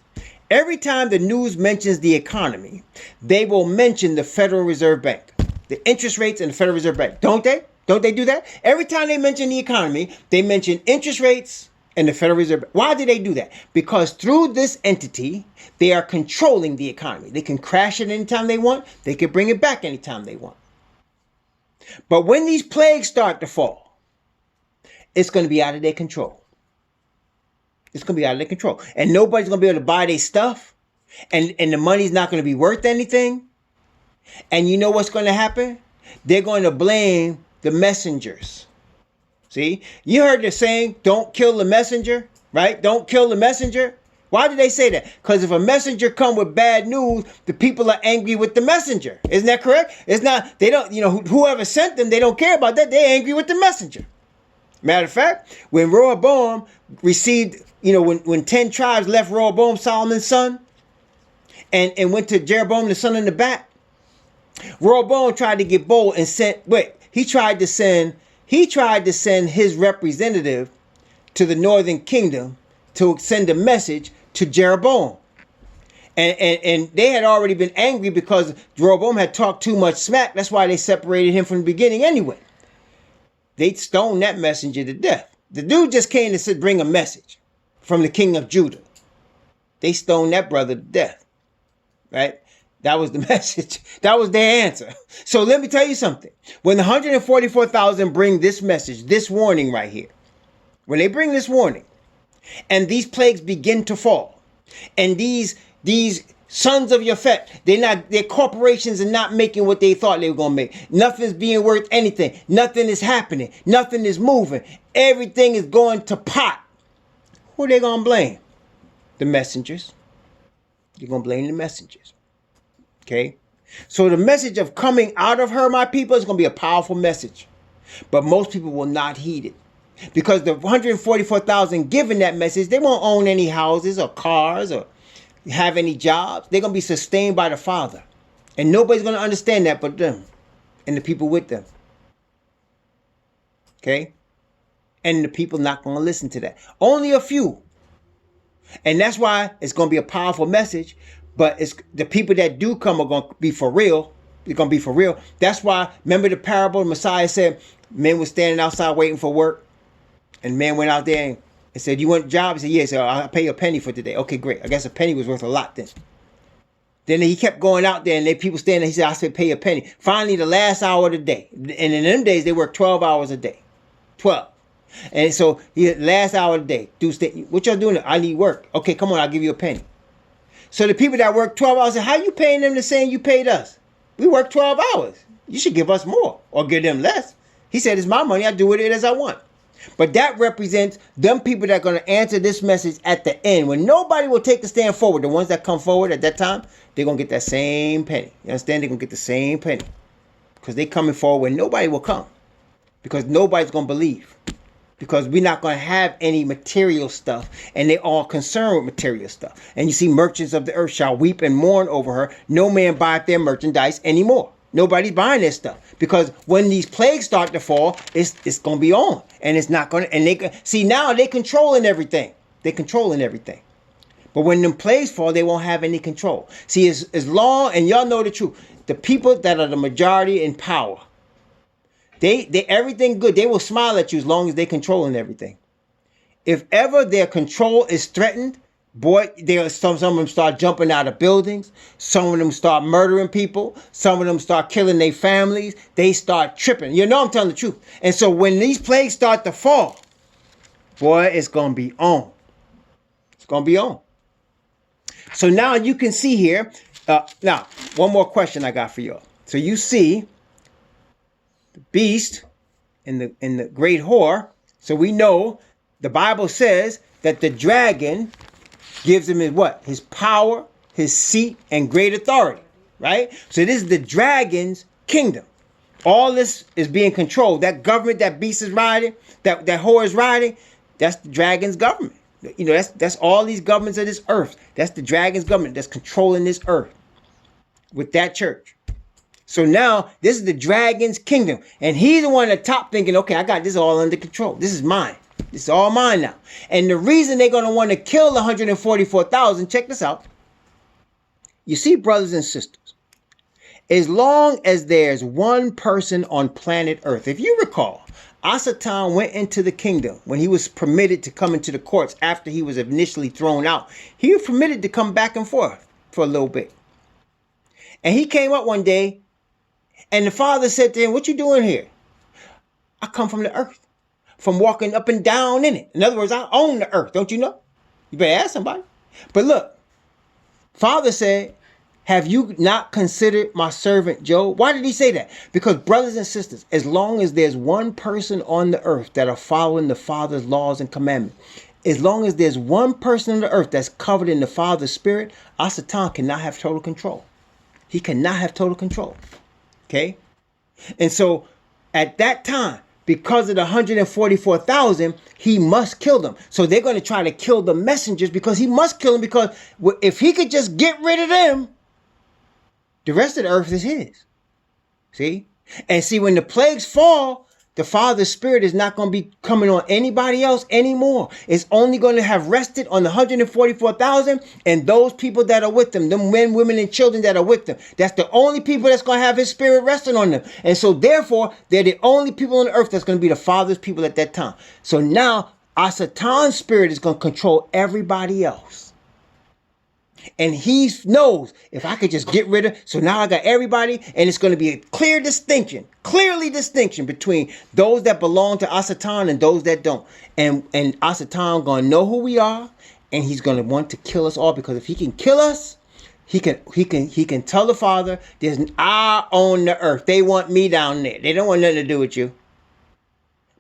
Every time the news mentions the economy, they will mention the Federal Reserve Bank, the interest rates and the Federal Reserve Bank. Don't they? Don't they do that? Every time they mention the economy, they mention interest rates and the Federal Reserve Bank. Why do they do that? Because through this entity, they are controlling the economy. They can crash it anytime they want. They can bring it back anytime they want. But when these plagues start to fall, it's going to be out of their control. It's going to be out of their control. And nobody's going to be able to buy their stuff. And the money's not going to be worth anything. And you know what's going to happen? They're going to blame the messengers. See, you heard the saying, don't kill the messenger. right? Don't kill the messenger. Why did they say that? Because if a messenger come with bad news, the people are angry with the messenger. Isn't that correct? It's not, they don't, whoever sent them, they don't care about that. They're angry with the messenger. Matter of fact, when Rehoboam received, when 10 tribes left Rehoboam, Solomon's son, and went to Jeroboam, the son in the back, Rehoboam tried to get bold and he tried to send his representative to the northern kingdom to send a message to Jeroboam. And they had already been angry because Jeroboam had talked too much smack. That's why they separated him from the beginning anyway. They stoned that messenger to death. The dude just came to bring a message from the king of Judah. They stoned that brother to death. Right? That was the message. That was their answer. So let me tell you something. When the 144,000 bring this message, this warning right here, when they bring this warning, and these plagues begin to fall, and these sons of Yafet, their corporations are not making what they thought they were going to make. Nothing's being worth anything. Nothing is happening. Nothing is moving. Everything is going to pot. Who are they going to blame? The messengers. You're going to blame the messengers. Okay? So the message of coming out of her, my people, is going to be a powerful message. But most people will not heed it. Because the 144,000 given that message, they won't own any houses or cars or have any jobs. They're going to be sustained by the Father. And nobody's going to understand that but them and the people with them. Okay? And the people not going to listen to that. Only a few. And that's why it's going to be a powerful message. But it's the people that do come are going to be for real. They're going to be for real. That's why, remember the parable, the Messiah said, men were standing outside waiting for work. And man went out there and said, you want a job? He said, yes. Yeah, I'll pay you a penny for today. Okay, great. I guess a penny was worth a lot then. Then he kept going out there and people standing there. He said, I said, pay a penny. Finally, the last hour of the day. And in them days, they worked 12 hours a day. 12. And so, last hour of the day. What y'all doing? I need work. Okay, come on, I'll give you a penny. So the people that work 12 hours said, how you paying them the same you paid us? We work 12 hours. You should give us more or give them less. He said, it's my money. I do with it as I want. But that represents them people that are going to answer this message at the end. When nobody will take the stand forward, the ones that come forward at that time, they're going to get that same penny. You understand? They're going to get the same penny. Because they're coming forward when nobody will come. Because nobody's going to believe. Because we're not going to have any material stuff. And they're all concerned with material stuff. And you see, merchants of the earth shall weep and mourn over her. No man buyeth their merchandise anymore. Nobody's buying this stuff. Because when these plagues start to fall, it's going to be on. And it's not going to, and now they're controlling everything. They're controlling everything. But when them plagues fall, they won't have any control. See, as long, and y'all know the truth, the people that are the majority in power, they everything good, they will smile at you as long as they're controlling everything. If ever their control is threatened, boy, some of them start jumping out of buildings. Some of them start murdering people. Some of them start killing their families. They start tripping. You know I'm telling the truth. And so when these plagues start to fall, boy, it's going to be on. It's going to be on. So now you can see here. Now, one more question I got for y'all. So you see the beast and the great whore. So we know the Bible says that the dragon gives him his what? His power, his seat, and great authority, right? So this is the dragon's kingdom. All this is being controlled. That government that beast is riding, that whore is riding, that's the dragon's government. You know, that's all these governments of this earth. That's the dragon's government that's controlling this earth with that church. So now this is the dragon's kingdom. And he's the one at the top thinking, okay, I got this all under control. This is mine. It's all mine now. And the reason they're going to want to kill the 144,000, check this out. You see, brothers and sisters, as long as there's one person on planet Earth, if you recall, Asatan went into the kingdom when he was permitted to come into the courts after he was initially thrown out. He was permitted to come back and forth for a little bit. And he came up one day and the father said to him, what you doing here? I come from the earth. From walking up and down in it. In other words, I own the earth. Don't you know? You better ask somebody. But look, Father said, have you not considered my servant Job? Why did he say that? Because brothers and sisters, as long as there's one person on the earth that are following the Father's laws and commandments, As long as there's one person on the earth that's covered in the Father's Spirit, Satan cannot have total control. He cannot have total control. Okay? And so at that time, because of the 144,000, he must kill them. So they're going to try to kill the messengers because he must kill them, because if he could just get rid of them, the rest of the earth is his. See? And see, when the plagues fall, the Father's Spirit is not going to be coming on anybody else anymore. It's only going to have rested on the 144,000 and those people that are with them, them men, women, and children that are with them. That's the only people that's going to have his Spirit resting on them. And so therefore, they're the only people on the earth that's going to be the Father's people at that time. So now, Satan's spirit is going to control everybody else. And he knows, if I could just get rid of, so now I got everybody, and it's going to be a clearly distinction between those that belong to Satan and those that don't. And Satan going to know who we are, and he's going to want to kill us all, because if he can kill us, he can tell the Father, I own the earth. They want me down there. They don't want nothing to do with you.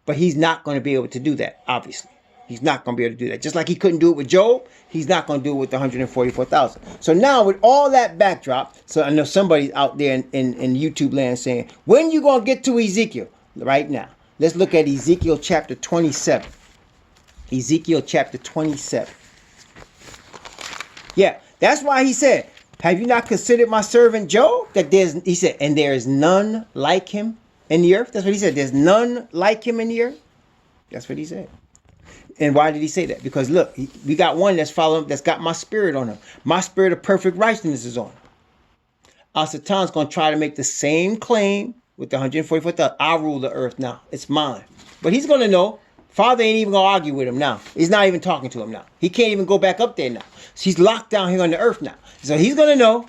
But he's not going to be able to do that, obviously. He's not going to be able to do that. Just like he couldn't do it with Job, he's not going to do it with the 144,000. So now with all that backdrop, so I know somebody's out there in YouTube land saying, when you going to get to Ezekiel? Right now. Let's look at Ezekiel chapter 27. Ezekiel chapter 27. Yeah, that's why he said, have you not considered my servant Job? He said, and there is none like him in the earth. That's what he said. There's none like him in the earth. That's what he said. And why did he say that? Because look, we got one that's following, that's got my spirit on him. My spirit of perfect righteousness is on him. Satan's going to try to make the same claim with the 144,000. I rule the earth now. It's mine. But he's going to know. Father ain't even going to argue with him now. He's not even talking to him now. He can't even go back up there now. So he's locked down here on the earth now. So he's going to know,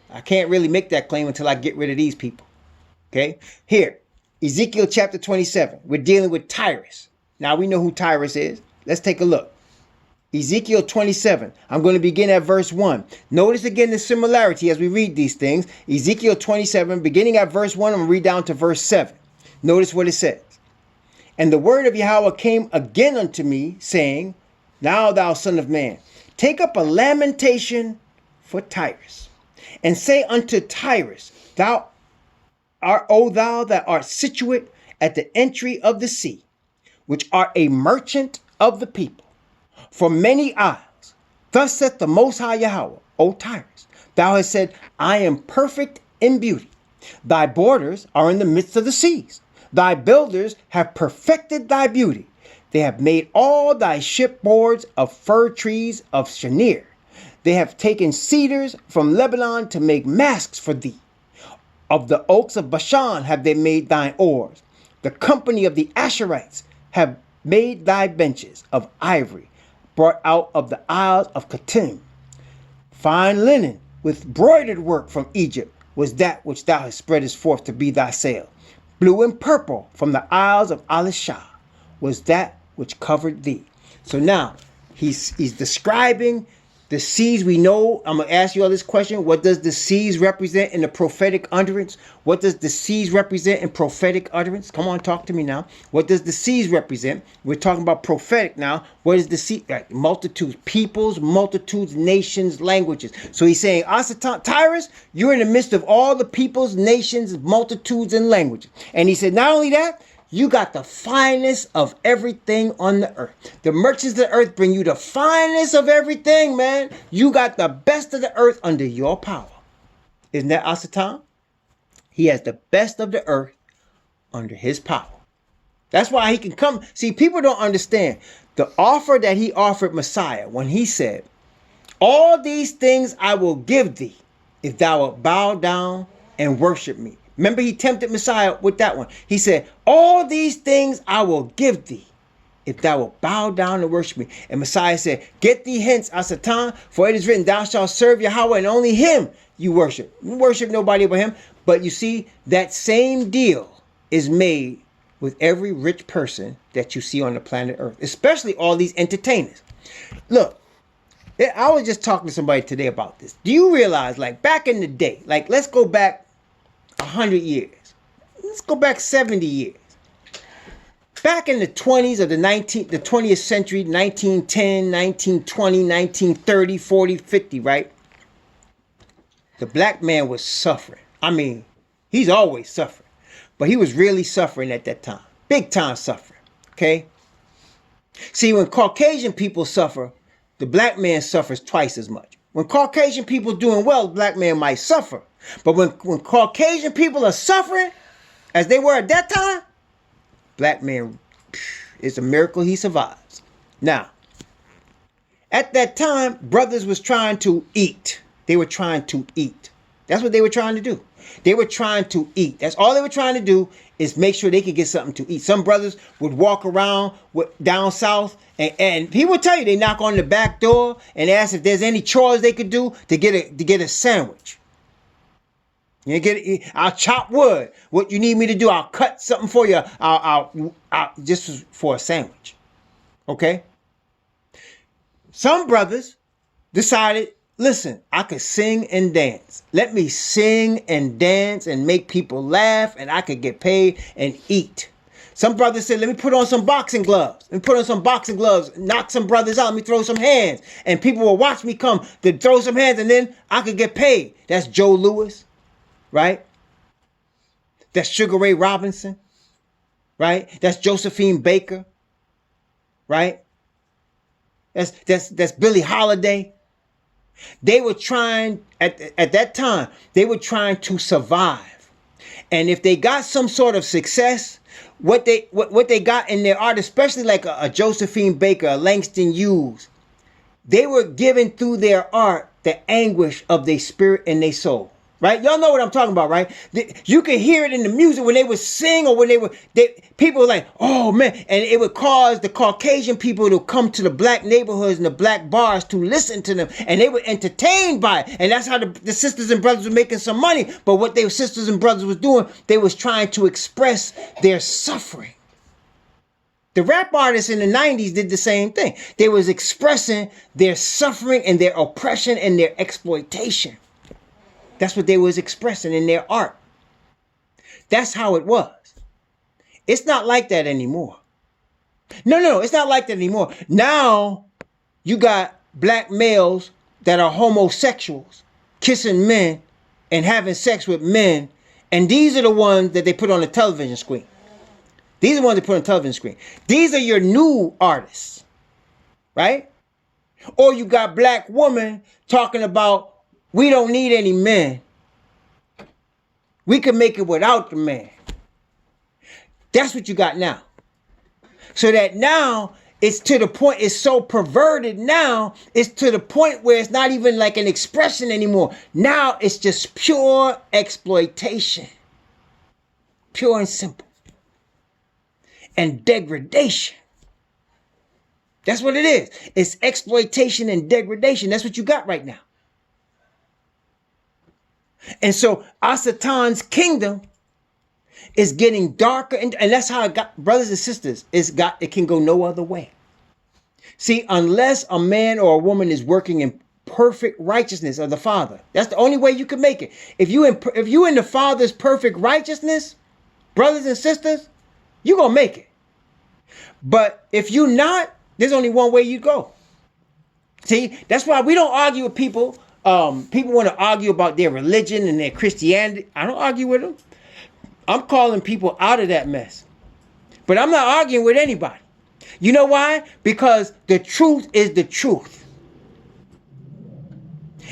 I can't really make that claim until I get rid of these people. Okay? Here, Ezekiel chapter 27. We're dealing with Tyrus. Now we know who Tyrus is. Let's take a look. Ezekiel 27. I'm going to begin at verse 1. Notice again the similarity as we read these things. Ezekiel 27, beginning at verse 1, I'm going to read down to verse 7. Notice what it says. And the word of Yahweh came again unto me, saying, Now thou son of man, take up a lamentation for Tyrus, and say unto Tyrus, thou that art situate at the entry of the sea, which art a merchant of the people, for many isles. Thus saith the Most High Yahweh, O Tyrus, thou hast said, I am perfect in beauty. Thy borders are in the midst of the seas. Thy builders have perfected thy beauty. They have made all thy shipboards of fir trees of Shinir. They have taken cedars from Lebanon to make masks for thee. Of the oaks of Bashan have they made thine oars. The company of the Asherites have made thy benches of ivory, brought out of the isles of Kittim. Fine linen with broidered work from Egypt was that which thou hast spreadest forth to be thy sail. Blue and purple from the isles of Alishah was that which covered thee. So now he's describing the seas. We know, I'm going to ask you all this question. What does the seas represent in the prophetic utterance? What does the seas represent in prophetic utterance? Come on, talk to me now. What does the seas represent? We're talking about prophetic now. What is the sea? Multitudes, peoples, multitudes, nations, languages. So he's saying, Tyrus, you're in the midst of all the peoples, nations, multitudes, and languages. And he said, not only that, you got the finest of everything on the earth. The merchants of the earth bring you the finest of everything, man. You got the best of the earth under your power. Isn't that Satan? He has the best of the earth under his power. That's why he can come. See, people don't understand the offer that he offered Messiah when he said, all these things I will give thee if thou wilt bow down and worship me. Remember, he tempted Messiah with that one. He said, all these things I will give thee if thou wilt bow down and worship me. And Messiah said, get thee hence, Satan, for it is written, thou shalt serve Yahweh, and only him you worship. You worship nobody but him. But you see, that same deal is made with every rich person that you see on the planet Earth, especially all these entertainers. Look, I was just talking to somebody today about this. Do you realize, like back in the day, like let's go back 100 years. Let's go back 70 years. Back in the 20s of the 20th century, 1910, 1920, 1930, 40, 50, right? The black man was suffering. I mean, he's always suffering. But he was really suffering at that time. Big time suffering. Okay? See, when Caucasian people suffer, the black man suffers twice as much. When Caucasian people doing well, the black man might suffer. But when Caucasian people are suffering, as they were at that time, black man, it's a miracle he survives. Now, at that time, brothers was trying to eat. They were trying to eat. That's what they were trying to do. They were trying to eat. That's all they were trying to do, is make sure they could get something to eat. Some brothers would walk around down south and he would tell you, they knock on the back door and ask if there's any chores they could do to get a sandwich. I'll chop wood. What you need me to do, I'll cut something for you. I'll just for a sandwich. Okay? Some brothers decided, listen, I could sing and dance. Let me sing and dance and make people laugh, and I could get paid and eat. Some brothers said, let me put on some boxing gloves. Let me put on some boxing gloves, knock some brothers out, let me throw some hands. And people will watch me come to throw some hands, and then I could get paid. That's Joe Louis, right? That's Sugar Ray Robinson, right? That's Josephine Baker, right? That's Billie Holiday. They were trying, at that time, they were trying to survive. And if they got some sort of success, what they got in their art, especially like a Josephine Baker, a Langston Hughes, they were giving through their art the anguish of their spirit and their soul. Right? Y'all know what I'm talking about, right? You can hear it in the music when they would sing, or when people were like, oh man. And it would cause the Caucasian people to come to the black neighborhoods and the black bars to listen to them. And they were entertained by it. And that's how the sisters and brothers were making some money. But what their sisters and brothers was doing, they was trying to express their suffering. The rap artists in the 90s did the same thing. They was expressing their suffering and their oppression and their exploitation. That's what they was expressing in their art. That's how it was. It's not like that anymore. No, it's not like that anymore. Now, you got black males that are homosexuals, kissing men and having sex with men. And these are the ones that they put on the television screen. These are the ones they put on the television screen. These are your new artists, right? Or you got black women talking about, we don't need any men. We can make it without the man. That's what you got now. So that now it's to the point, it's so perverted now, it's to the point where it's not even like an expression anymore. Now it's just pure exploitation. Pure and simple. And degradation. That's what it is. It's exploitation and degradation. That's what you got right now. And so Asatan's kingdom is getting darker, and that's how it got, brothers and sisters, it can go no other way. See, unless a man or a woman is working in perfect righteousness of the Father, that's the only way you can make it. If you in the Father's perfect righteousness, brothers and sisters, you're gonna make it. But if you not, there's only one way you go. See, that's why we don't argue with people. People want to argue about their religion and their Christianity. I don't argue with them. I'm calling people out of that mess. But I'm not arguing with anybody. You know why? Because the truth is the truth.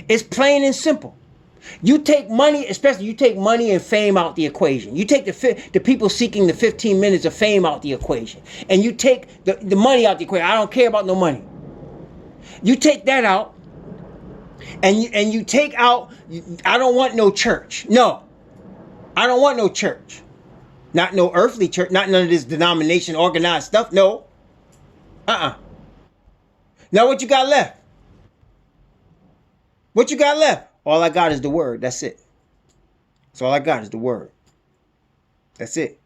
It's plain and simple. You take money, especially you take money and fame out the equation. You take the people seeking the 15 minutes of fame out the equation. And you take the money out the equation. I don't care about no money. You take that out. And you take out, I don't want no church. No, I don't want no church. Not no earthly church. Not none of this denomination organized stuff. No. Now what you got left? What you got left? All I got is the word. That's it. That's all I got is the word. That's it.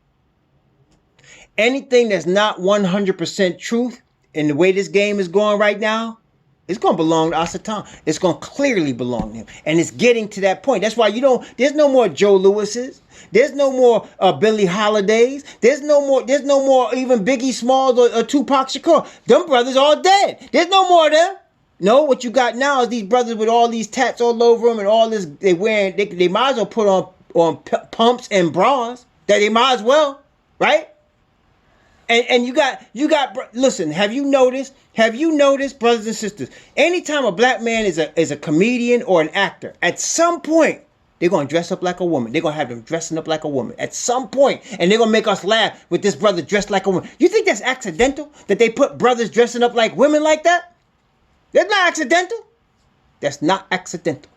Anything that's not 100% truth in the way this game is going right now, It's going to belong to Asatan. It's going to clearly belong to him. And it's getting to that point. That's why there's no more Joe Lewis's. There's no more Billie Holidays. There's no more even Biggie Smalls or Tupac Shakur. Them brothers all dead. There's no more of them. No, what you got now is these brothers with all these tats all over them and all this they wearing. They might as well put on pumps and bras. That they might as well, right? And you got listen, have you noticed, brothers and sisters, anytime a black man is a comedian or an actor, at some point they're gonna dress up like a woman. They're gonna have them dressing up like a woman at some point, and they're gonna make us laugh with this brother dressed like a woman. You think that's accidental that they put brothers dressing up like women like that? That's not accidental. That's not accidental,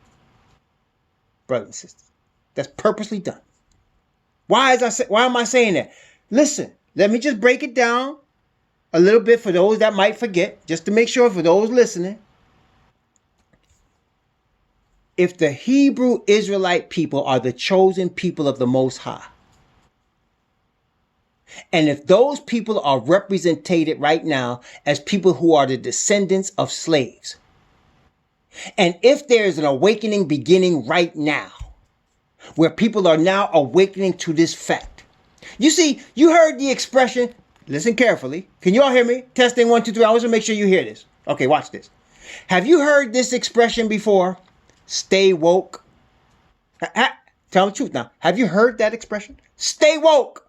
brothers and sisters. That's purposely done. Why am I saying that? Listen. Let me just break it down a little bit for those that might forget, just to make sure for those listening. If the Hebrew Israelite people are the chosen people of the Most High, and if those people are represented right now as people who are the descendants of slaves, and if there is an awakening beginning right now, where people are now awakening to this fact, you see, you heard the expression, listen carefully. Can you all hear me? Testing 1, 2, 3. I want to make sure you hear this. Okay, watch this. Have you heard this expression before? Stay woke. Tell the truth now. Have you heard that expression? Stay woke.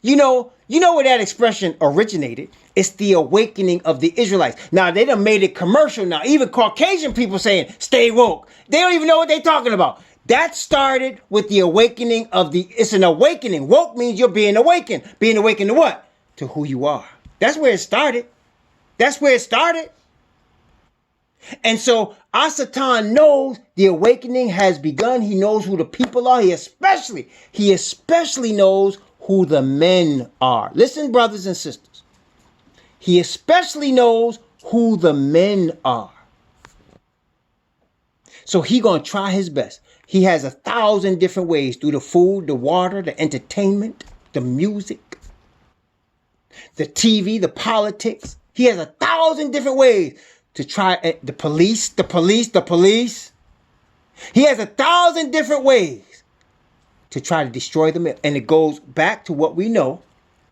You know where that expression originated? It's the awakening of the Israelites. Now, they done made it commercial now. Even Caucasian people saying, stay woke. They don't even know what they're talking about. That started with the awakening it's an awakening. Woke means you're being awakened. Being awakened to what? To who you are. That's where it started. And so Asatan knows the awakening has begun. He knows who the people are. He especially knows who the men are. Listen, brothers and sisters. He especially knows who the men are. So he gonna try his best. He has 1,000 different ways through the food, the water, the entertainment, the music, the TV, the politics. He has 1,000 different ways to try the police. He has 1,000 different ways to try to destroy them. And it goes back to what we know.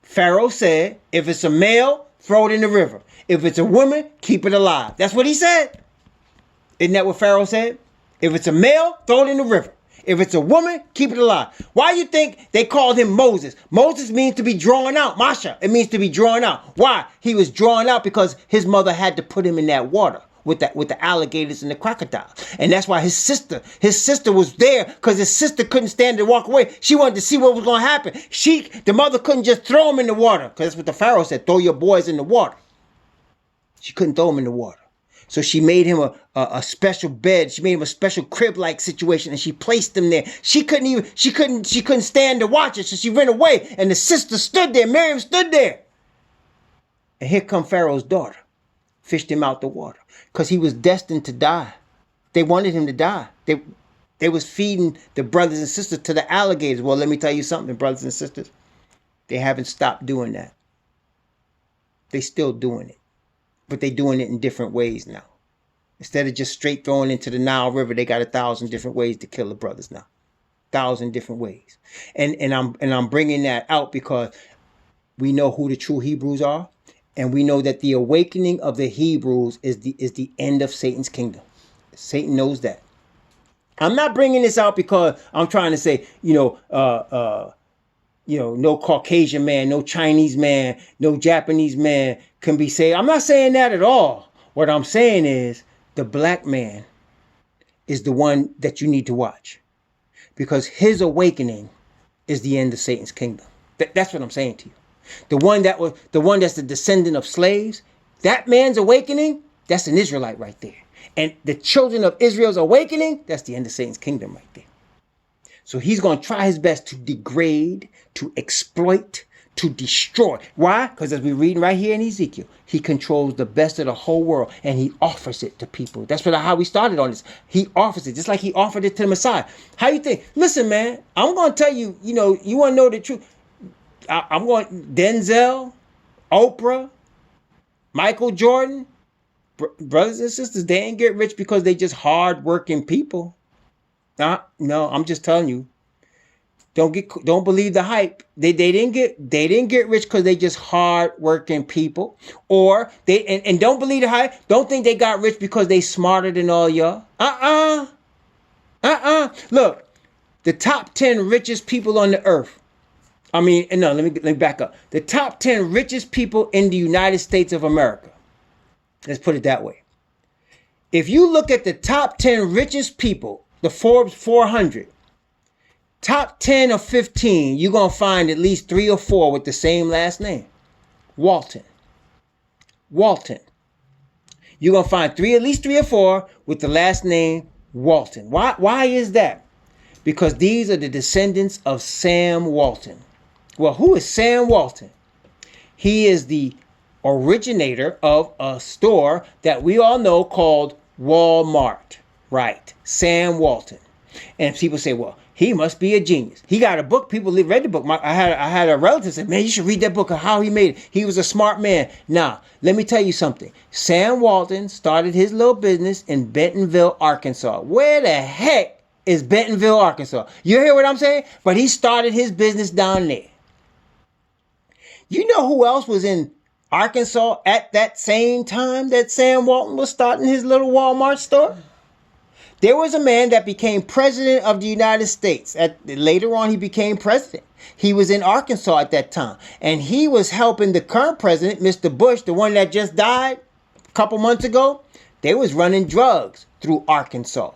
Pharaoh said, if it's a male, throw it in the river. If it's a woman, keep it alive. That's what he said. Isn't that what Pharaoh said? If it's a male, throw it in the river. If it's a woman, keep it alive. Why do you think they called him Moses? Moses means to be drawn out. Masha, it means to be drawn out. Why? He was drawn out because his mother had to put him in that water with the alligators and the crocodiles. And that's why his sister was there because his sister couldn't stand to walk away. She wanted to see what was going to happen. The mother couldn't just throw him in the water because that's what the Pharaoh said, throw your boys in the water. She couldn't throw him in the water. So she made him a special bed. She made him a special crib-like situation, and she placed him there. She couldn't stand to watch it, so she ran away. And the sister stood there. Miriam stood there. And here come Pharaoh's daughter, fished him out the water, because he was destined to die. They wanted him to die. They was feeding the brothers and sisters to the alligators. Well, let me tell you something, brothers and sisters. They haven't stopped doing that. They still doing it. But they doing it in different ways now. Instead of just straight throwing into the Nile River, they got 1,000 different ways to kill the brothers now. 1,000 different ways. And I'm bringing that out because we know who the true Hebrews are, and we know that the awakening of the Hebrews is the end of Satan's kingdom. Satan knows that. I'm not bringing this out because I'm trying to say, no Caucasian man, no Chinese man, no Japanese man can be saved. I'm not saying that at all. What I'm saying is the black man is the one that you need to watch because his awakening is the end of Satan's kingdom. That's what I'm saying to you. The one that's the descendant of slaves, that man's awakening, that's an Israelite right there. And the children of Israel's awakening, that's the end of Satan's kingdom right there. So he's going to try his best to degrade, to exploit, to destroy. Why? Because as we're reading right here in Ezekiel, he controls the best of the whole world and he offers it to people. That's how we started on this. He offers it just like he offered it to the Messiah. How you think? Listen, man, I'm going to tell you, you want to know the truth. I'm going Denzel, Oprah, Michael Jordan, Brothers and sisters, they ain't get rich because they just hard-working people. No, I'm just telling you. Don't believe the hype. They didn't get rich because they just hard-working people. Or and don't believe the hype. Don't think they got rich because they smarter than all y'all. Look, the top 10 richest people on the earth. I mean, no, let me back up. The top 10 richest people in the United States of America. Let's put it that way. If you look at the top 10 richest people, the Forbes 400, top 10 or 15, you're going to find at least 3 or 4 with the same last name. Walton. You're going to find at least 3 or 4 with the last name Walton. Why is that? Because these are the descendants of Sam Walton. Well, who is Sam Walton? He is the originator of a store that we all know called Walmart. Right. Sam Walton. And people say, well, he must be a genius. He got a book. People read the book. I had a relative say, man, you should read that book of how he made it. He was a smart man. Now, let me tell you something. Sam Walton started his little business in Bentonville, Arkansas. Where the heck is Bentonville, Arkansas? You hear what I'm saying? But he started his business down there. You know who else was in Arkansas at that same time that Sam Walton was starting his little Walmart store? There was a man that became president of the United States. Later on, he became president. He was in Arkansas at that time. And he was helping the current president, Mr. Bush, the one that just died a couple months ago. They was running drugs through Arkansas.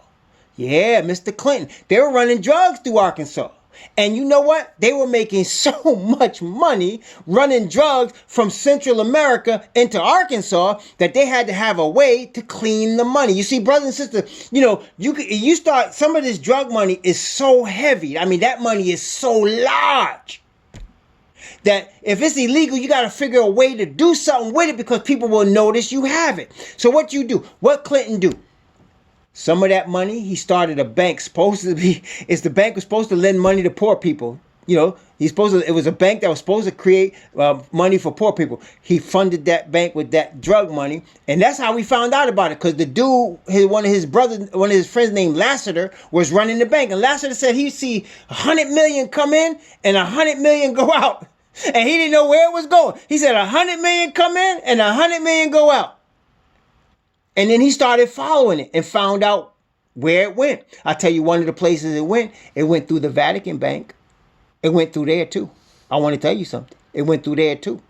Yeah, Mr. Clinton. They were running drugs through Arkansas. And you know what? They were making so much money running drugs from Central America into Arkansas that they had to have a way to clean the money. You see, brothers and sisters, you start, some of this drug money is so heavy. I mean, that money is so large that if it's illegal, you got to figure a way to do something with it because people will notice you have it. So what you do? What Clinton do? Some of that money, he started a bank. The bank was supposed to lend money to poor people. It was a bank that was supposed to create money for poor people. He funded that bank with that drug money. And that's how we found out about it. Because the dude, one of his friends named Lassiter was running the bank. And Lassiter said he'd see 100 million come in and 100 million go out. And he didn't know where it was going. He said 100 million come in and 100 million go out. And then he started following it and found out where it went. I'll tell you one of the places it went through the Vatican Bank. It went through there too. I want to tell you something. It went through there too.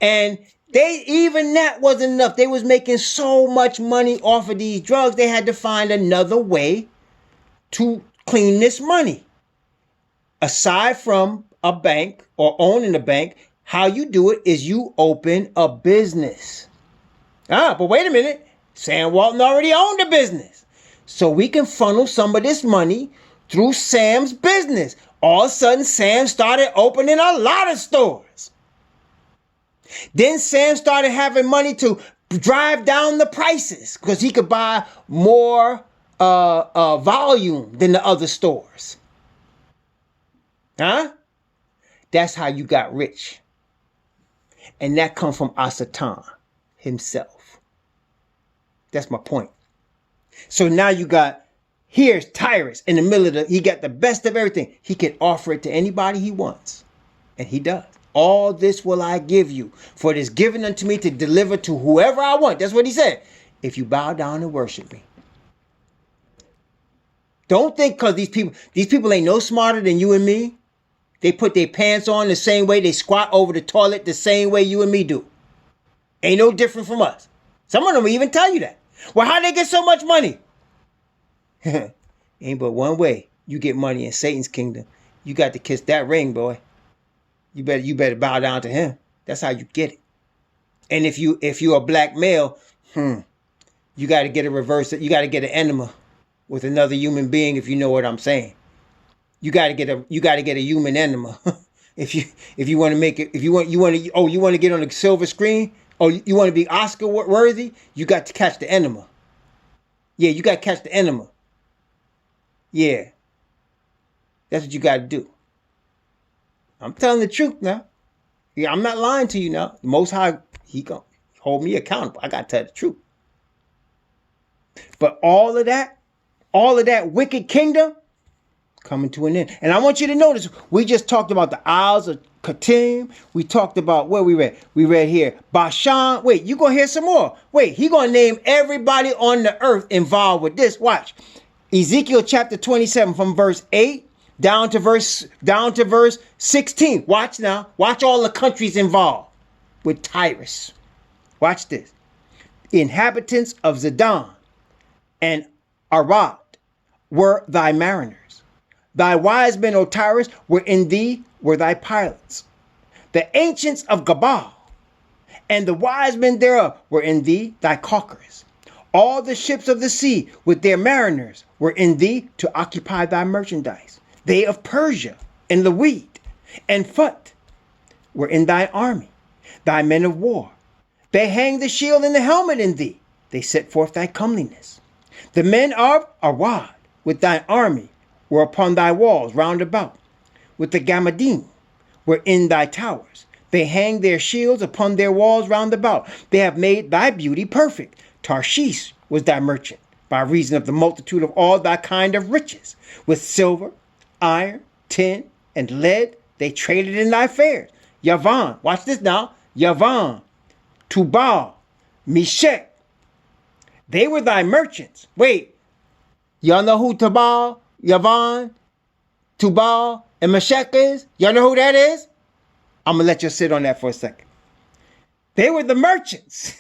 And even that wasn't enough. They was making so much money off of these drugs, they had to find another way to clean this money. Aside from a bank or owning a bank, how you do it is you open a business. But wait a minute. Sam Walton already owned a business. So we can funnel some of this money through Sam's business. All of a sudden, Sam started opening a lot of stores. Then Sam started having money to drive down the prices because he could buy more volume than the other stores. That's how you got rich. And that comes from Asatan himself. That's my point. So now here's Tyrus in the middle of he got the best of everything. He can offer it to anybody he wants. And he does. All this will I give you, for it is given unto me to deliver to whoever I want. That's what he said. If you bow down and worship me. Don't think because these people ain't no smarter than you and me. They put their pants on the same way. They squat over the toilet the same way you and me do. Ain't no different from us. Some of them will even tell you that. Well, how'd they get so much money? Ain't but one way you get money in Satan's kingdom. You got to kiss that ring, boy. You better bow down to him. That's how you get it. And if you're a black male, you got to get a reverse. You got to get an enema with another human being. If you know what I'm saying, you got to get a human enema. if you want to make it, you want to get on the silver screen. Oh, you want to be Oscar worthy? You got to catch the enema. Yeah, you got to catch the enema. Yeah. That's what you got to do. I'm telling the truth now. Yeah, I'm not lying to you now. The Most High, he Hold me accountable. I got to tell the truth. But all of that wicked kingdom coming to an end. And I want you to notice, we just talked about the Isles of Katim. We talked about where we read. We read here, Bashan. Wait, you going to hear some more. Wait, he going to name everybody on the earth involved with this. Watch. Ezekiel chapter 27 from verse 8 down to verse 16. Watch now. Watch all the countries involved with Tyrus. Watch this. Inhabitants of Zidon and Arad were thy mariners. Thy wise men, O Tyrus, were in thee, were thy pilots. The ancients of Gabal and the wise men thereof were in thee, thy caulkers. All the ships of the sea with their mariners were in thee to occupy thy merchandise. They of Persia and Lewed and Phut were in thy army, thy men of war. They hang the shield and the helmet in thee. They set forth thy comeliness. The men of Arad with thy army were upon thy walls round about, with the Gammadim were in thy towers. They hang their shields upon their walls round about. They have made thy beauty perfect. Tarshish was thy merchant, by reason of the multitude of all thy kind of riches. With silver, iron, tin, and lead, they traded in thy fairs. Yavan, watch this now. Yavan, Tubal, Meshech, they were thy merchants. Wait, y'all know who Tubal, Yavan, Tubal, and Meshech is? Y'all know who that is? I'm going to let you sit on that for a second. They were the merchants.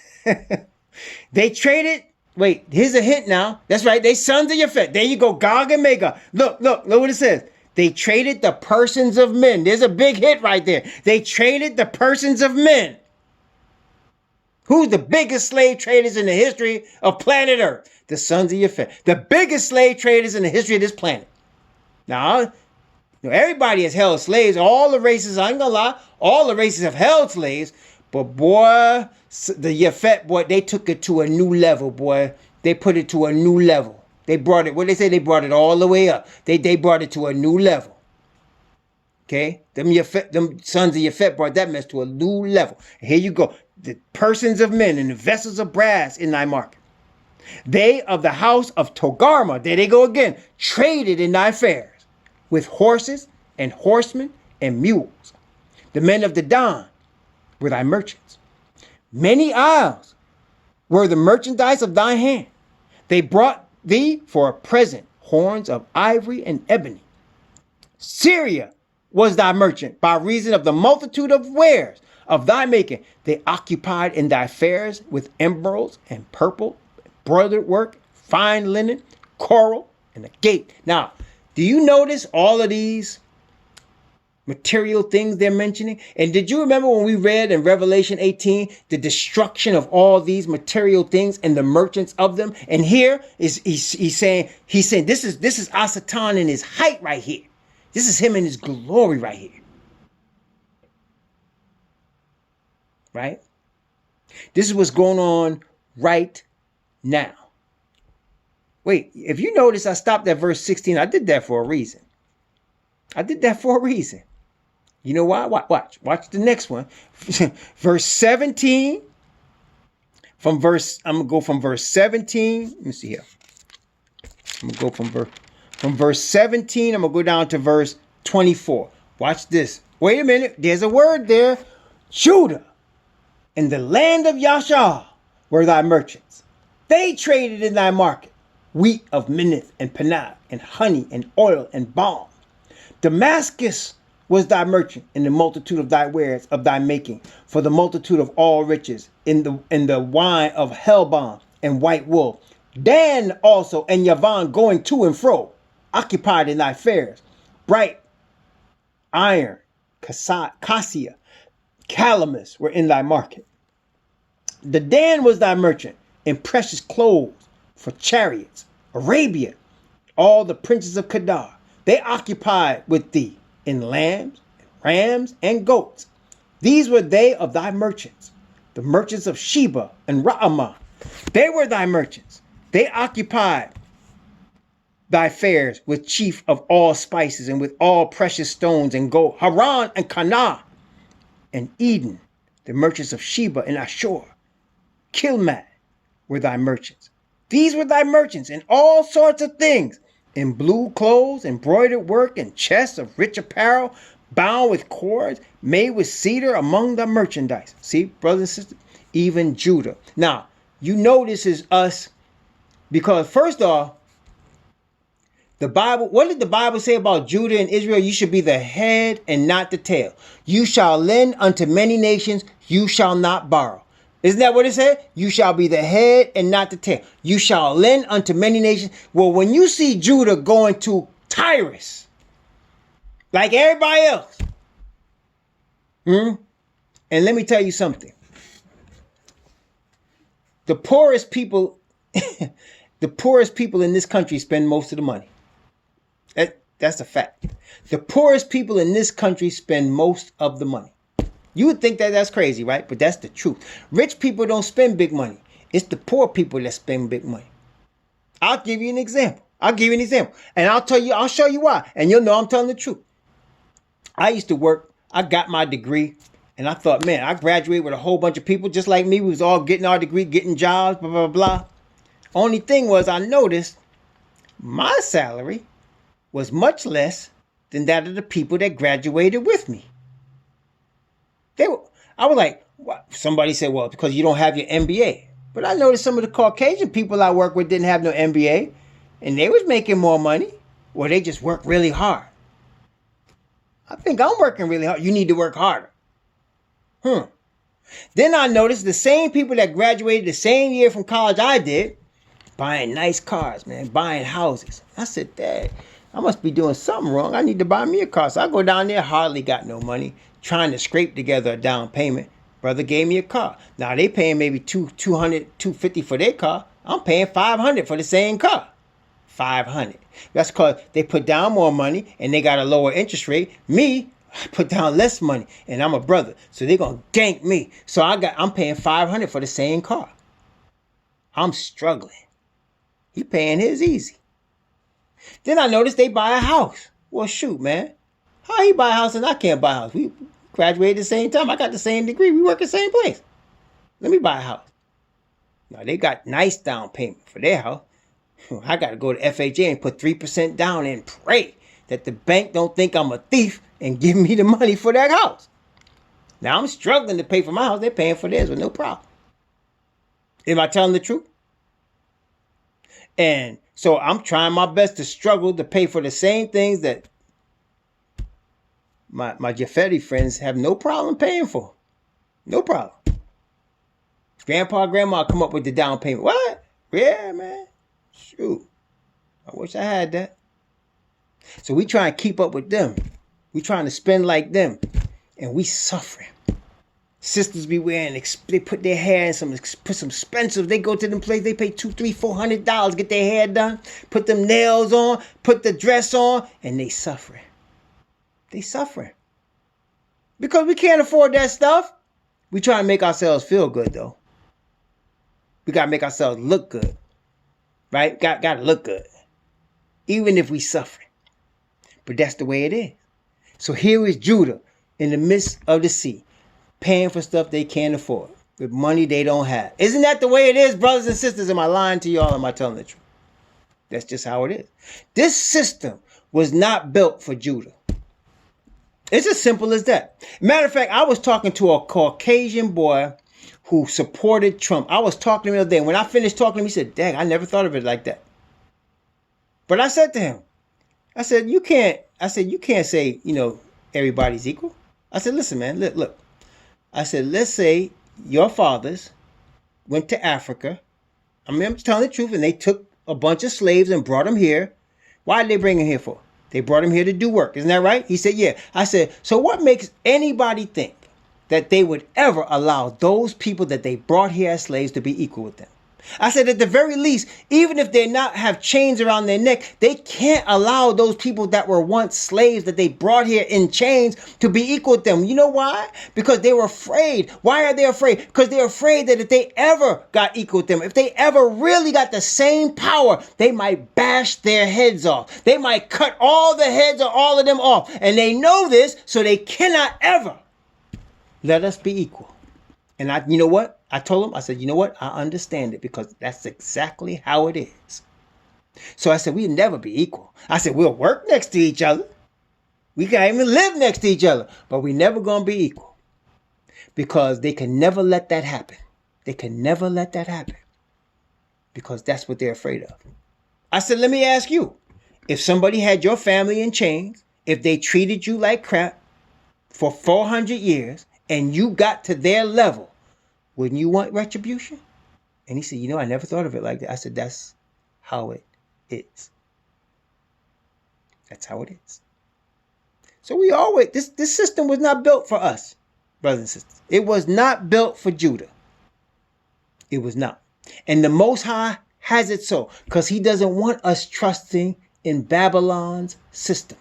They traded. Wait, here's a hint now. That's right. They sons of Yafet. There you go. Gog and Magog. Look what it says. They traded the persons of men. There's a big hit right there. They traded the persons of men. Who's the biggest slave traders in the history of planet Earth? The sons of Yafet. The biggest slave traders in the history of this planet. Now, everybody has held slaves. All the races, I ain't gonna lie, all the races have held slaves. But boy, the Yafet, boy, they took it to a new level, boy. They put it to a new level. They brought it, what they say? They brought it all the way up. They brought it to a new level. Okay? Them sons of Yafet brought that mess to a new level. And here you go. The persons of men and the vessels of brass in thy market. They of the house of Togarmah, there they go again, traded in thy fairs with horses and horsemen and mules. The men of Dedan were thy merchants. Many isles were the merchandise of thy hand. They brought thee for a present horns of ivory and ebony. Syria was thy merchant by reason of the multitude of wares of thy making. They occupied in thy fairs with emeralds and purple, embroidered work, fine linen, coral, and a gate. Now, do you notice all of these material things they're mentioning? And did you remember when we read in Revelation 18 the destruction of all these material things and the merchants of them? And here is he's saying this is Asatan in his height right here. This is him in his glory right here. Right? This is what's going on right now. Wait, if you notice, I stopped at verse 16. I did that for a reason. You know why? Watch the next one. Verse 17. I'm going to go from verse 17. Let me see here. I'm going to go from verse 17. I'm going to go down to verse 24. Watch this. Wait a minute. There's a word there. Judah and the land of Yashar were thy merchants. They traded in thy market wheat of Minnith and Panah and honey and oil and balm. Damascus was thy merchant in the multitude of thy wares of thy making, for the multitude of all riches in the wine of Helbon and white wool. Dan also and Yavan going to and fro, occupied in thy fairs. Bright iron, cassia, calamus were in thy market. The Dan was thy merchant in precious clothes for chariots. Arabia, all the princes of Kedar, they occupied with thee in lambs, rams, and goats. These were they of thy merchants, the merchants of Sheba and Raamah. They were thy merchants. They occupied thy fairs with chief of all spices and with all precious stones and gold. Haran and Canaan and Eden, the merchants of Sheba and Ashur. Kilmad were thy merchants. These were thy merchants in all sorts of things, in blue clothes, embroidered work, and chests of rich apparel, bound with cords, made with cedar among the merchandise. See, brothers and sisters, even Judah. Now, you know this is us because first off, the Bible, what did the Bible say about Judah and Israel? You should be the head and not the tail. You shall lend unto many nations, you shall not borrow. Isn't that what it said? You shall be the head and not the tail. You shall lend unto many nations. Well, when you see Judah going to Tyrus, like everybody else, and let me tell you something. The poorest people, the poorest people in this country spend most of the money. That's a fact. The poorest people in this country spend most of the money. You would think that that's crazy, right? But that's the truth. Rich people don't spend big money. It's the poor people that spend big money. I'll give you an example. And I'll show you why. And you'll know I'm telling the truth. I used to work. I got my degree. And I thought, man, I graduated with a whole bunch of people just like me. We was all getting our degree, getting jobs, blah, blah, blah. Only thing was I noticed my salary was much less than that of the people that graduated with me. I was like, what? Somebody said, well, because you don't have your MBA. But I noticed some of the Caucasian people I work with didn't have no MBA, and they was making more money, or they just work really hard. I think I'm working really hard. You need to work harder. Then I noticed the same people that graduated the same year from college I did, buying nice cars, man, buying houses. I said, Dad, I must be doing something wrong. I need to buy me a car. So I go down there, hardly got no money, trying to scrape together a down payment. Brother gave me a car. Now they paying maybe $200, $250 for their car. I'm paying $500 for the same car. $500. That's because they put down more money and they got a lower interest rate. Me, I put down less money and I'm a brother. So they're going to gank me. So I'm paying $500 for the same car. I'm struggling. He paying his easy. Then I noticed they buy a house. Well, shoot, man. How he buy a house and I can't buy a house? We graduated at the same time. I got the same degree. We work at the same place. Let me buy a house. Now, they got nice down payment for their house. I got to go to FHA and put 3% down and pray that the bank don't think I'm a thief and give me the money for that house. Now, I'm struggling to pay for my house. They're paying for theirs with no problem. Am I telling the truth? And so I'm trying my best to struggle to pay for the same things that my Jafeti friends have no problem paying for. No problem. Grandpa, grandma come up with the down payment. What? Yeah, man. Shoot. I wish I had that. So we try and keep up with them. We trying to spend like them. And we suffering. Sisters be wearing, they put their hair in some expensive. They go to them places, they pay $200, $300, $400, get their hair done, put them nails on, put the dress on, and they suffering. They suffering. Because we can't afford that stuff. We try to make ourselves feel good, though. We got to make ourselves look good. Right? Got to look good. Even if we suffering. But that's the way it is. So here is Judah in the midst of the sea, paying for stuff they can't afford with money they don't have. Isn't that the way it is, brothers and sisters? Am I lying to y'all? Am I telling the truth? That's just how it is. This system was not built for Judah. It's as simple as that. Matter of fact, I was talking to a Caucasian boy who supported Trump. I was talking to him the other day. When I finished talking to him, he said, dang, I never thought of it like that. But I said to him, you can't say, everybody's equal. I said, listen, man, look. I said, let's say your fathers went to Africa. I'm telling the truth. And they took a bunch of slaves and brought them here. Why did they bring them here for? They brought him here to do work. Isn't that right? He said, yeah. I said, so what makes anybody think that they would ever allow those people that they brought here as slaves to be equal with them? I said, at the very least, even if they not have chains around their neck, they can't allow those people that were once slaves that they brought here in chains to be equal with them. You know why? Because they were afraid. Why are they afraid? Because they're afraid that if they ever got equal with them, if they ever really got the same power, they might bash their heads off. They might cut all the heads of all of them off. And they know this, so they cannot ever let us be equal. And you know what? I told him, I said, you know what? I understand it because that's exactly how it is. So I said, we'll never be equal. I said, we'll work next to each other. We can't even live next to each other, but we never going to be equal because they can never let that happen. They can never let that happen because that's what they're afraid of. I said, let me ask you, if somebody had your family in chains, if they treated you like crap for 400 years and you got to their level, wouldn't you want retribution? And he said, you know, I never thought of it like that. I said, that's how it is. That's how it is. So we always, this system was not built for us, brothers and sisters. It was not built for Judah. It was not. And the Most High has it so because he doesn't want us trusting in Babylon's system.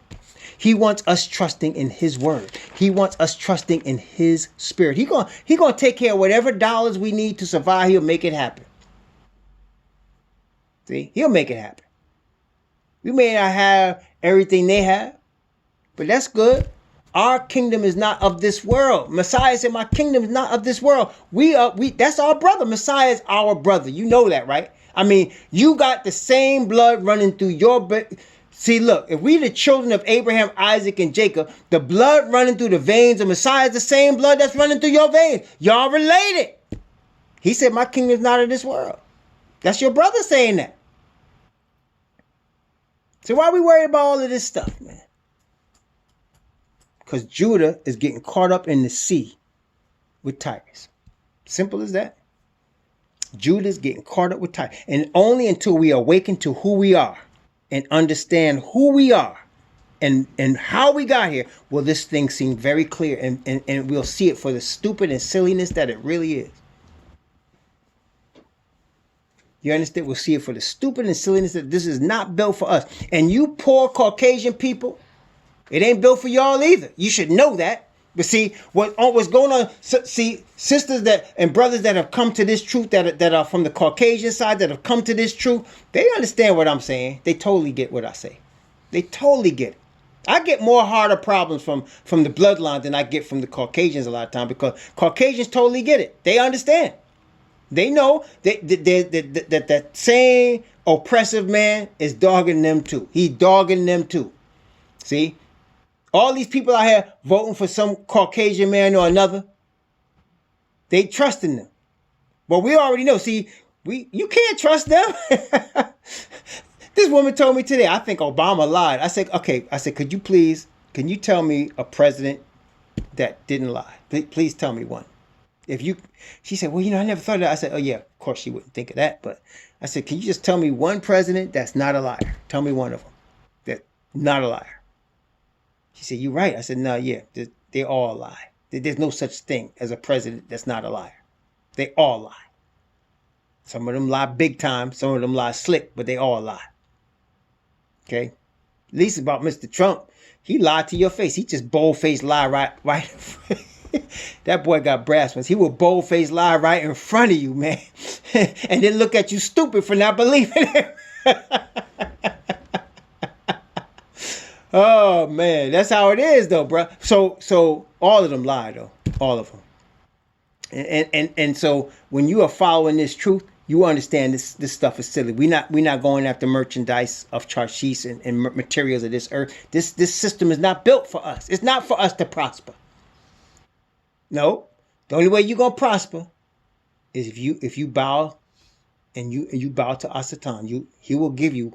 He wants us trusting in his word. He wants us trusting in his spirit. He gonna take care of whatever dollars we need to survive. He'll make it happen. See, he'll make it happen. We may not have everything they have, but that's good. Our kingdom is not of this world. Messiah said, my kingdom is not of this world. That's our brother. Messiah is our brother. You know that, right? I mean, you got the same blood running through your See, look, if we the children of Abraham, Isaac, and Jacob, the blood running through the veins of Messiah is the same blood that's running through your veins. Y'all related. He said, my kingdom is not of this world. That's your brother saying that. So why are we worried about all of this stuff, man? Because Judah is getting caught up in the sea with Tyrus. Simple as that. Judah's getting caught up with Tyrus. And only until we awaken to who we are and understand who we are and how we got here will this thing seem very clear. And we'll see it for the stupid and silliness that it really is. You understand? We'll see it for the stupid and silliness that this is not built for us. And you poor Caucasian people, it ain't built for y'all either. You should know that. But see, what's going on, see, sisters that and brothers that have come to this truth, that are from the Caucasian side, that have come to this truth, they understand what I'm saying. They totally get what I say. They totally get it. I get more harder problems from the bloodline than I get from the Caucasians a lot of time because Caucasians totally get it. They understand. They know that same oppressive man is dogging them too. He's dogging them too. See? All these people out here voting for some Caucasian man or another, they trusting them. But we already know. See, you can't trust them. This woman told me today, I think Obama lied. I said, okay. I said, can you tell me a president that didn't lie? Please tell me one. She said, well, I never thought of that. I said, oh yeah, of course she wouldn't think of that. But I said, can you just tell me one president that's not a liar? Tell me one of them that's not a liar. She said, you're right. I said, no, yeah, they all lie. There's no such thing as a president that's not a liar. They all lie. Some of them lie big time. Some of them lie slick, but they all lie. Okay? At least about Mr. Trump, he lied to your face. He just bold-faced lie right. That boy got brass ones. He will bold-faced lie right in front of you, man. And then look at you stupid for not believing it. Oh, man. That's how it is, though, bro. So all of them lie, though. All of them. And so when you are following this truth, you understand this stuff is silly. We're not going after merchandise of Tarshish and materials of this earth. This system is not built for us. It's not for us to prosper. No, the only way you're gonna prosper is if you bow and you bow to Asatan. He will give you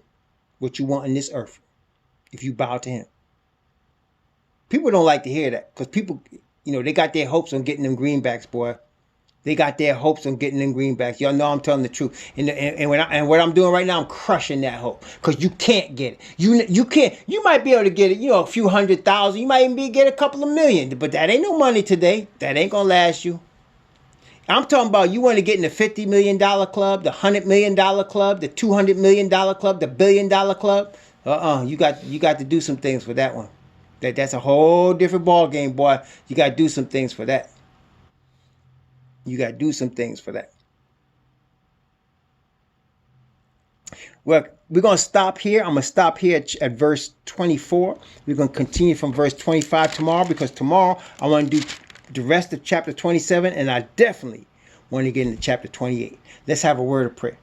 what you want in this earth if you bow to him. People don't like to hear that because people, they got their hopes on getting them greenbacks, boy. They got their hopes on getting them greenbacks. Y'all know I'm telling the truth. And what I'm doing right now, I'm crushing that hope. Because you can't get it. You can't. You might be able to get it, a few 100,000. You might even get a couple of million. But that ain't no money today. That ain't going to last you. I'm talking about you want to get in the $50 million club, the $100 million club, the $200 million club, the $1 billion club. You got to do some things for that one. That's a whole different ball game, boy. You got to do some things for that. You got to do some things for that. Well, we're going to stop here. I'm going to stop here at verse 24. We're going to continue from verse 25 tomorrow because tomorrow I want to do the rest of chapter 27, and I definitely want to get into chapter 28. Let's have a word of prayer.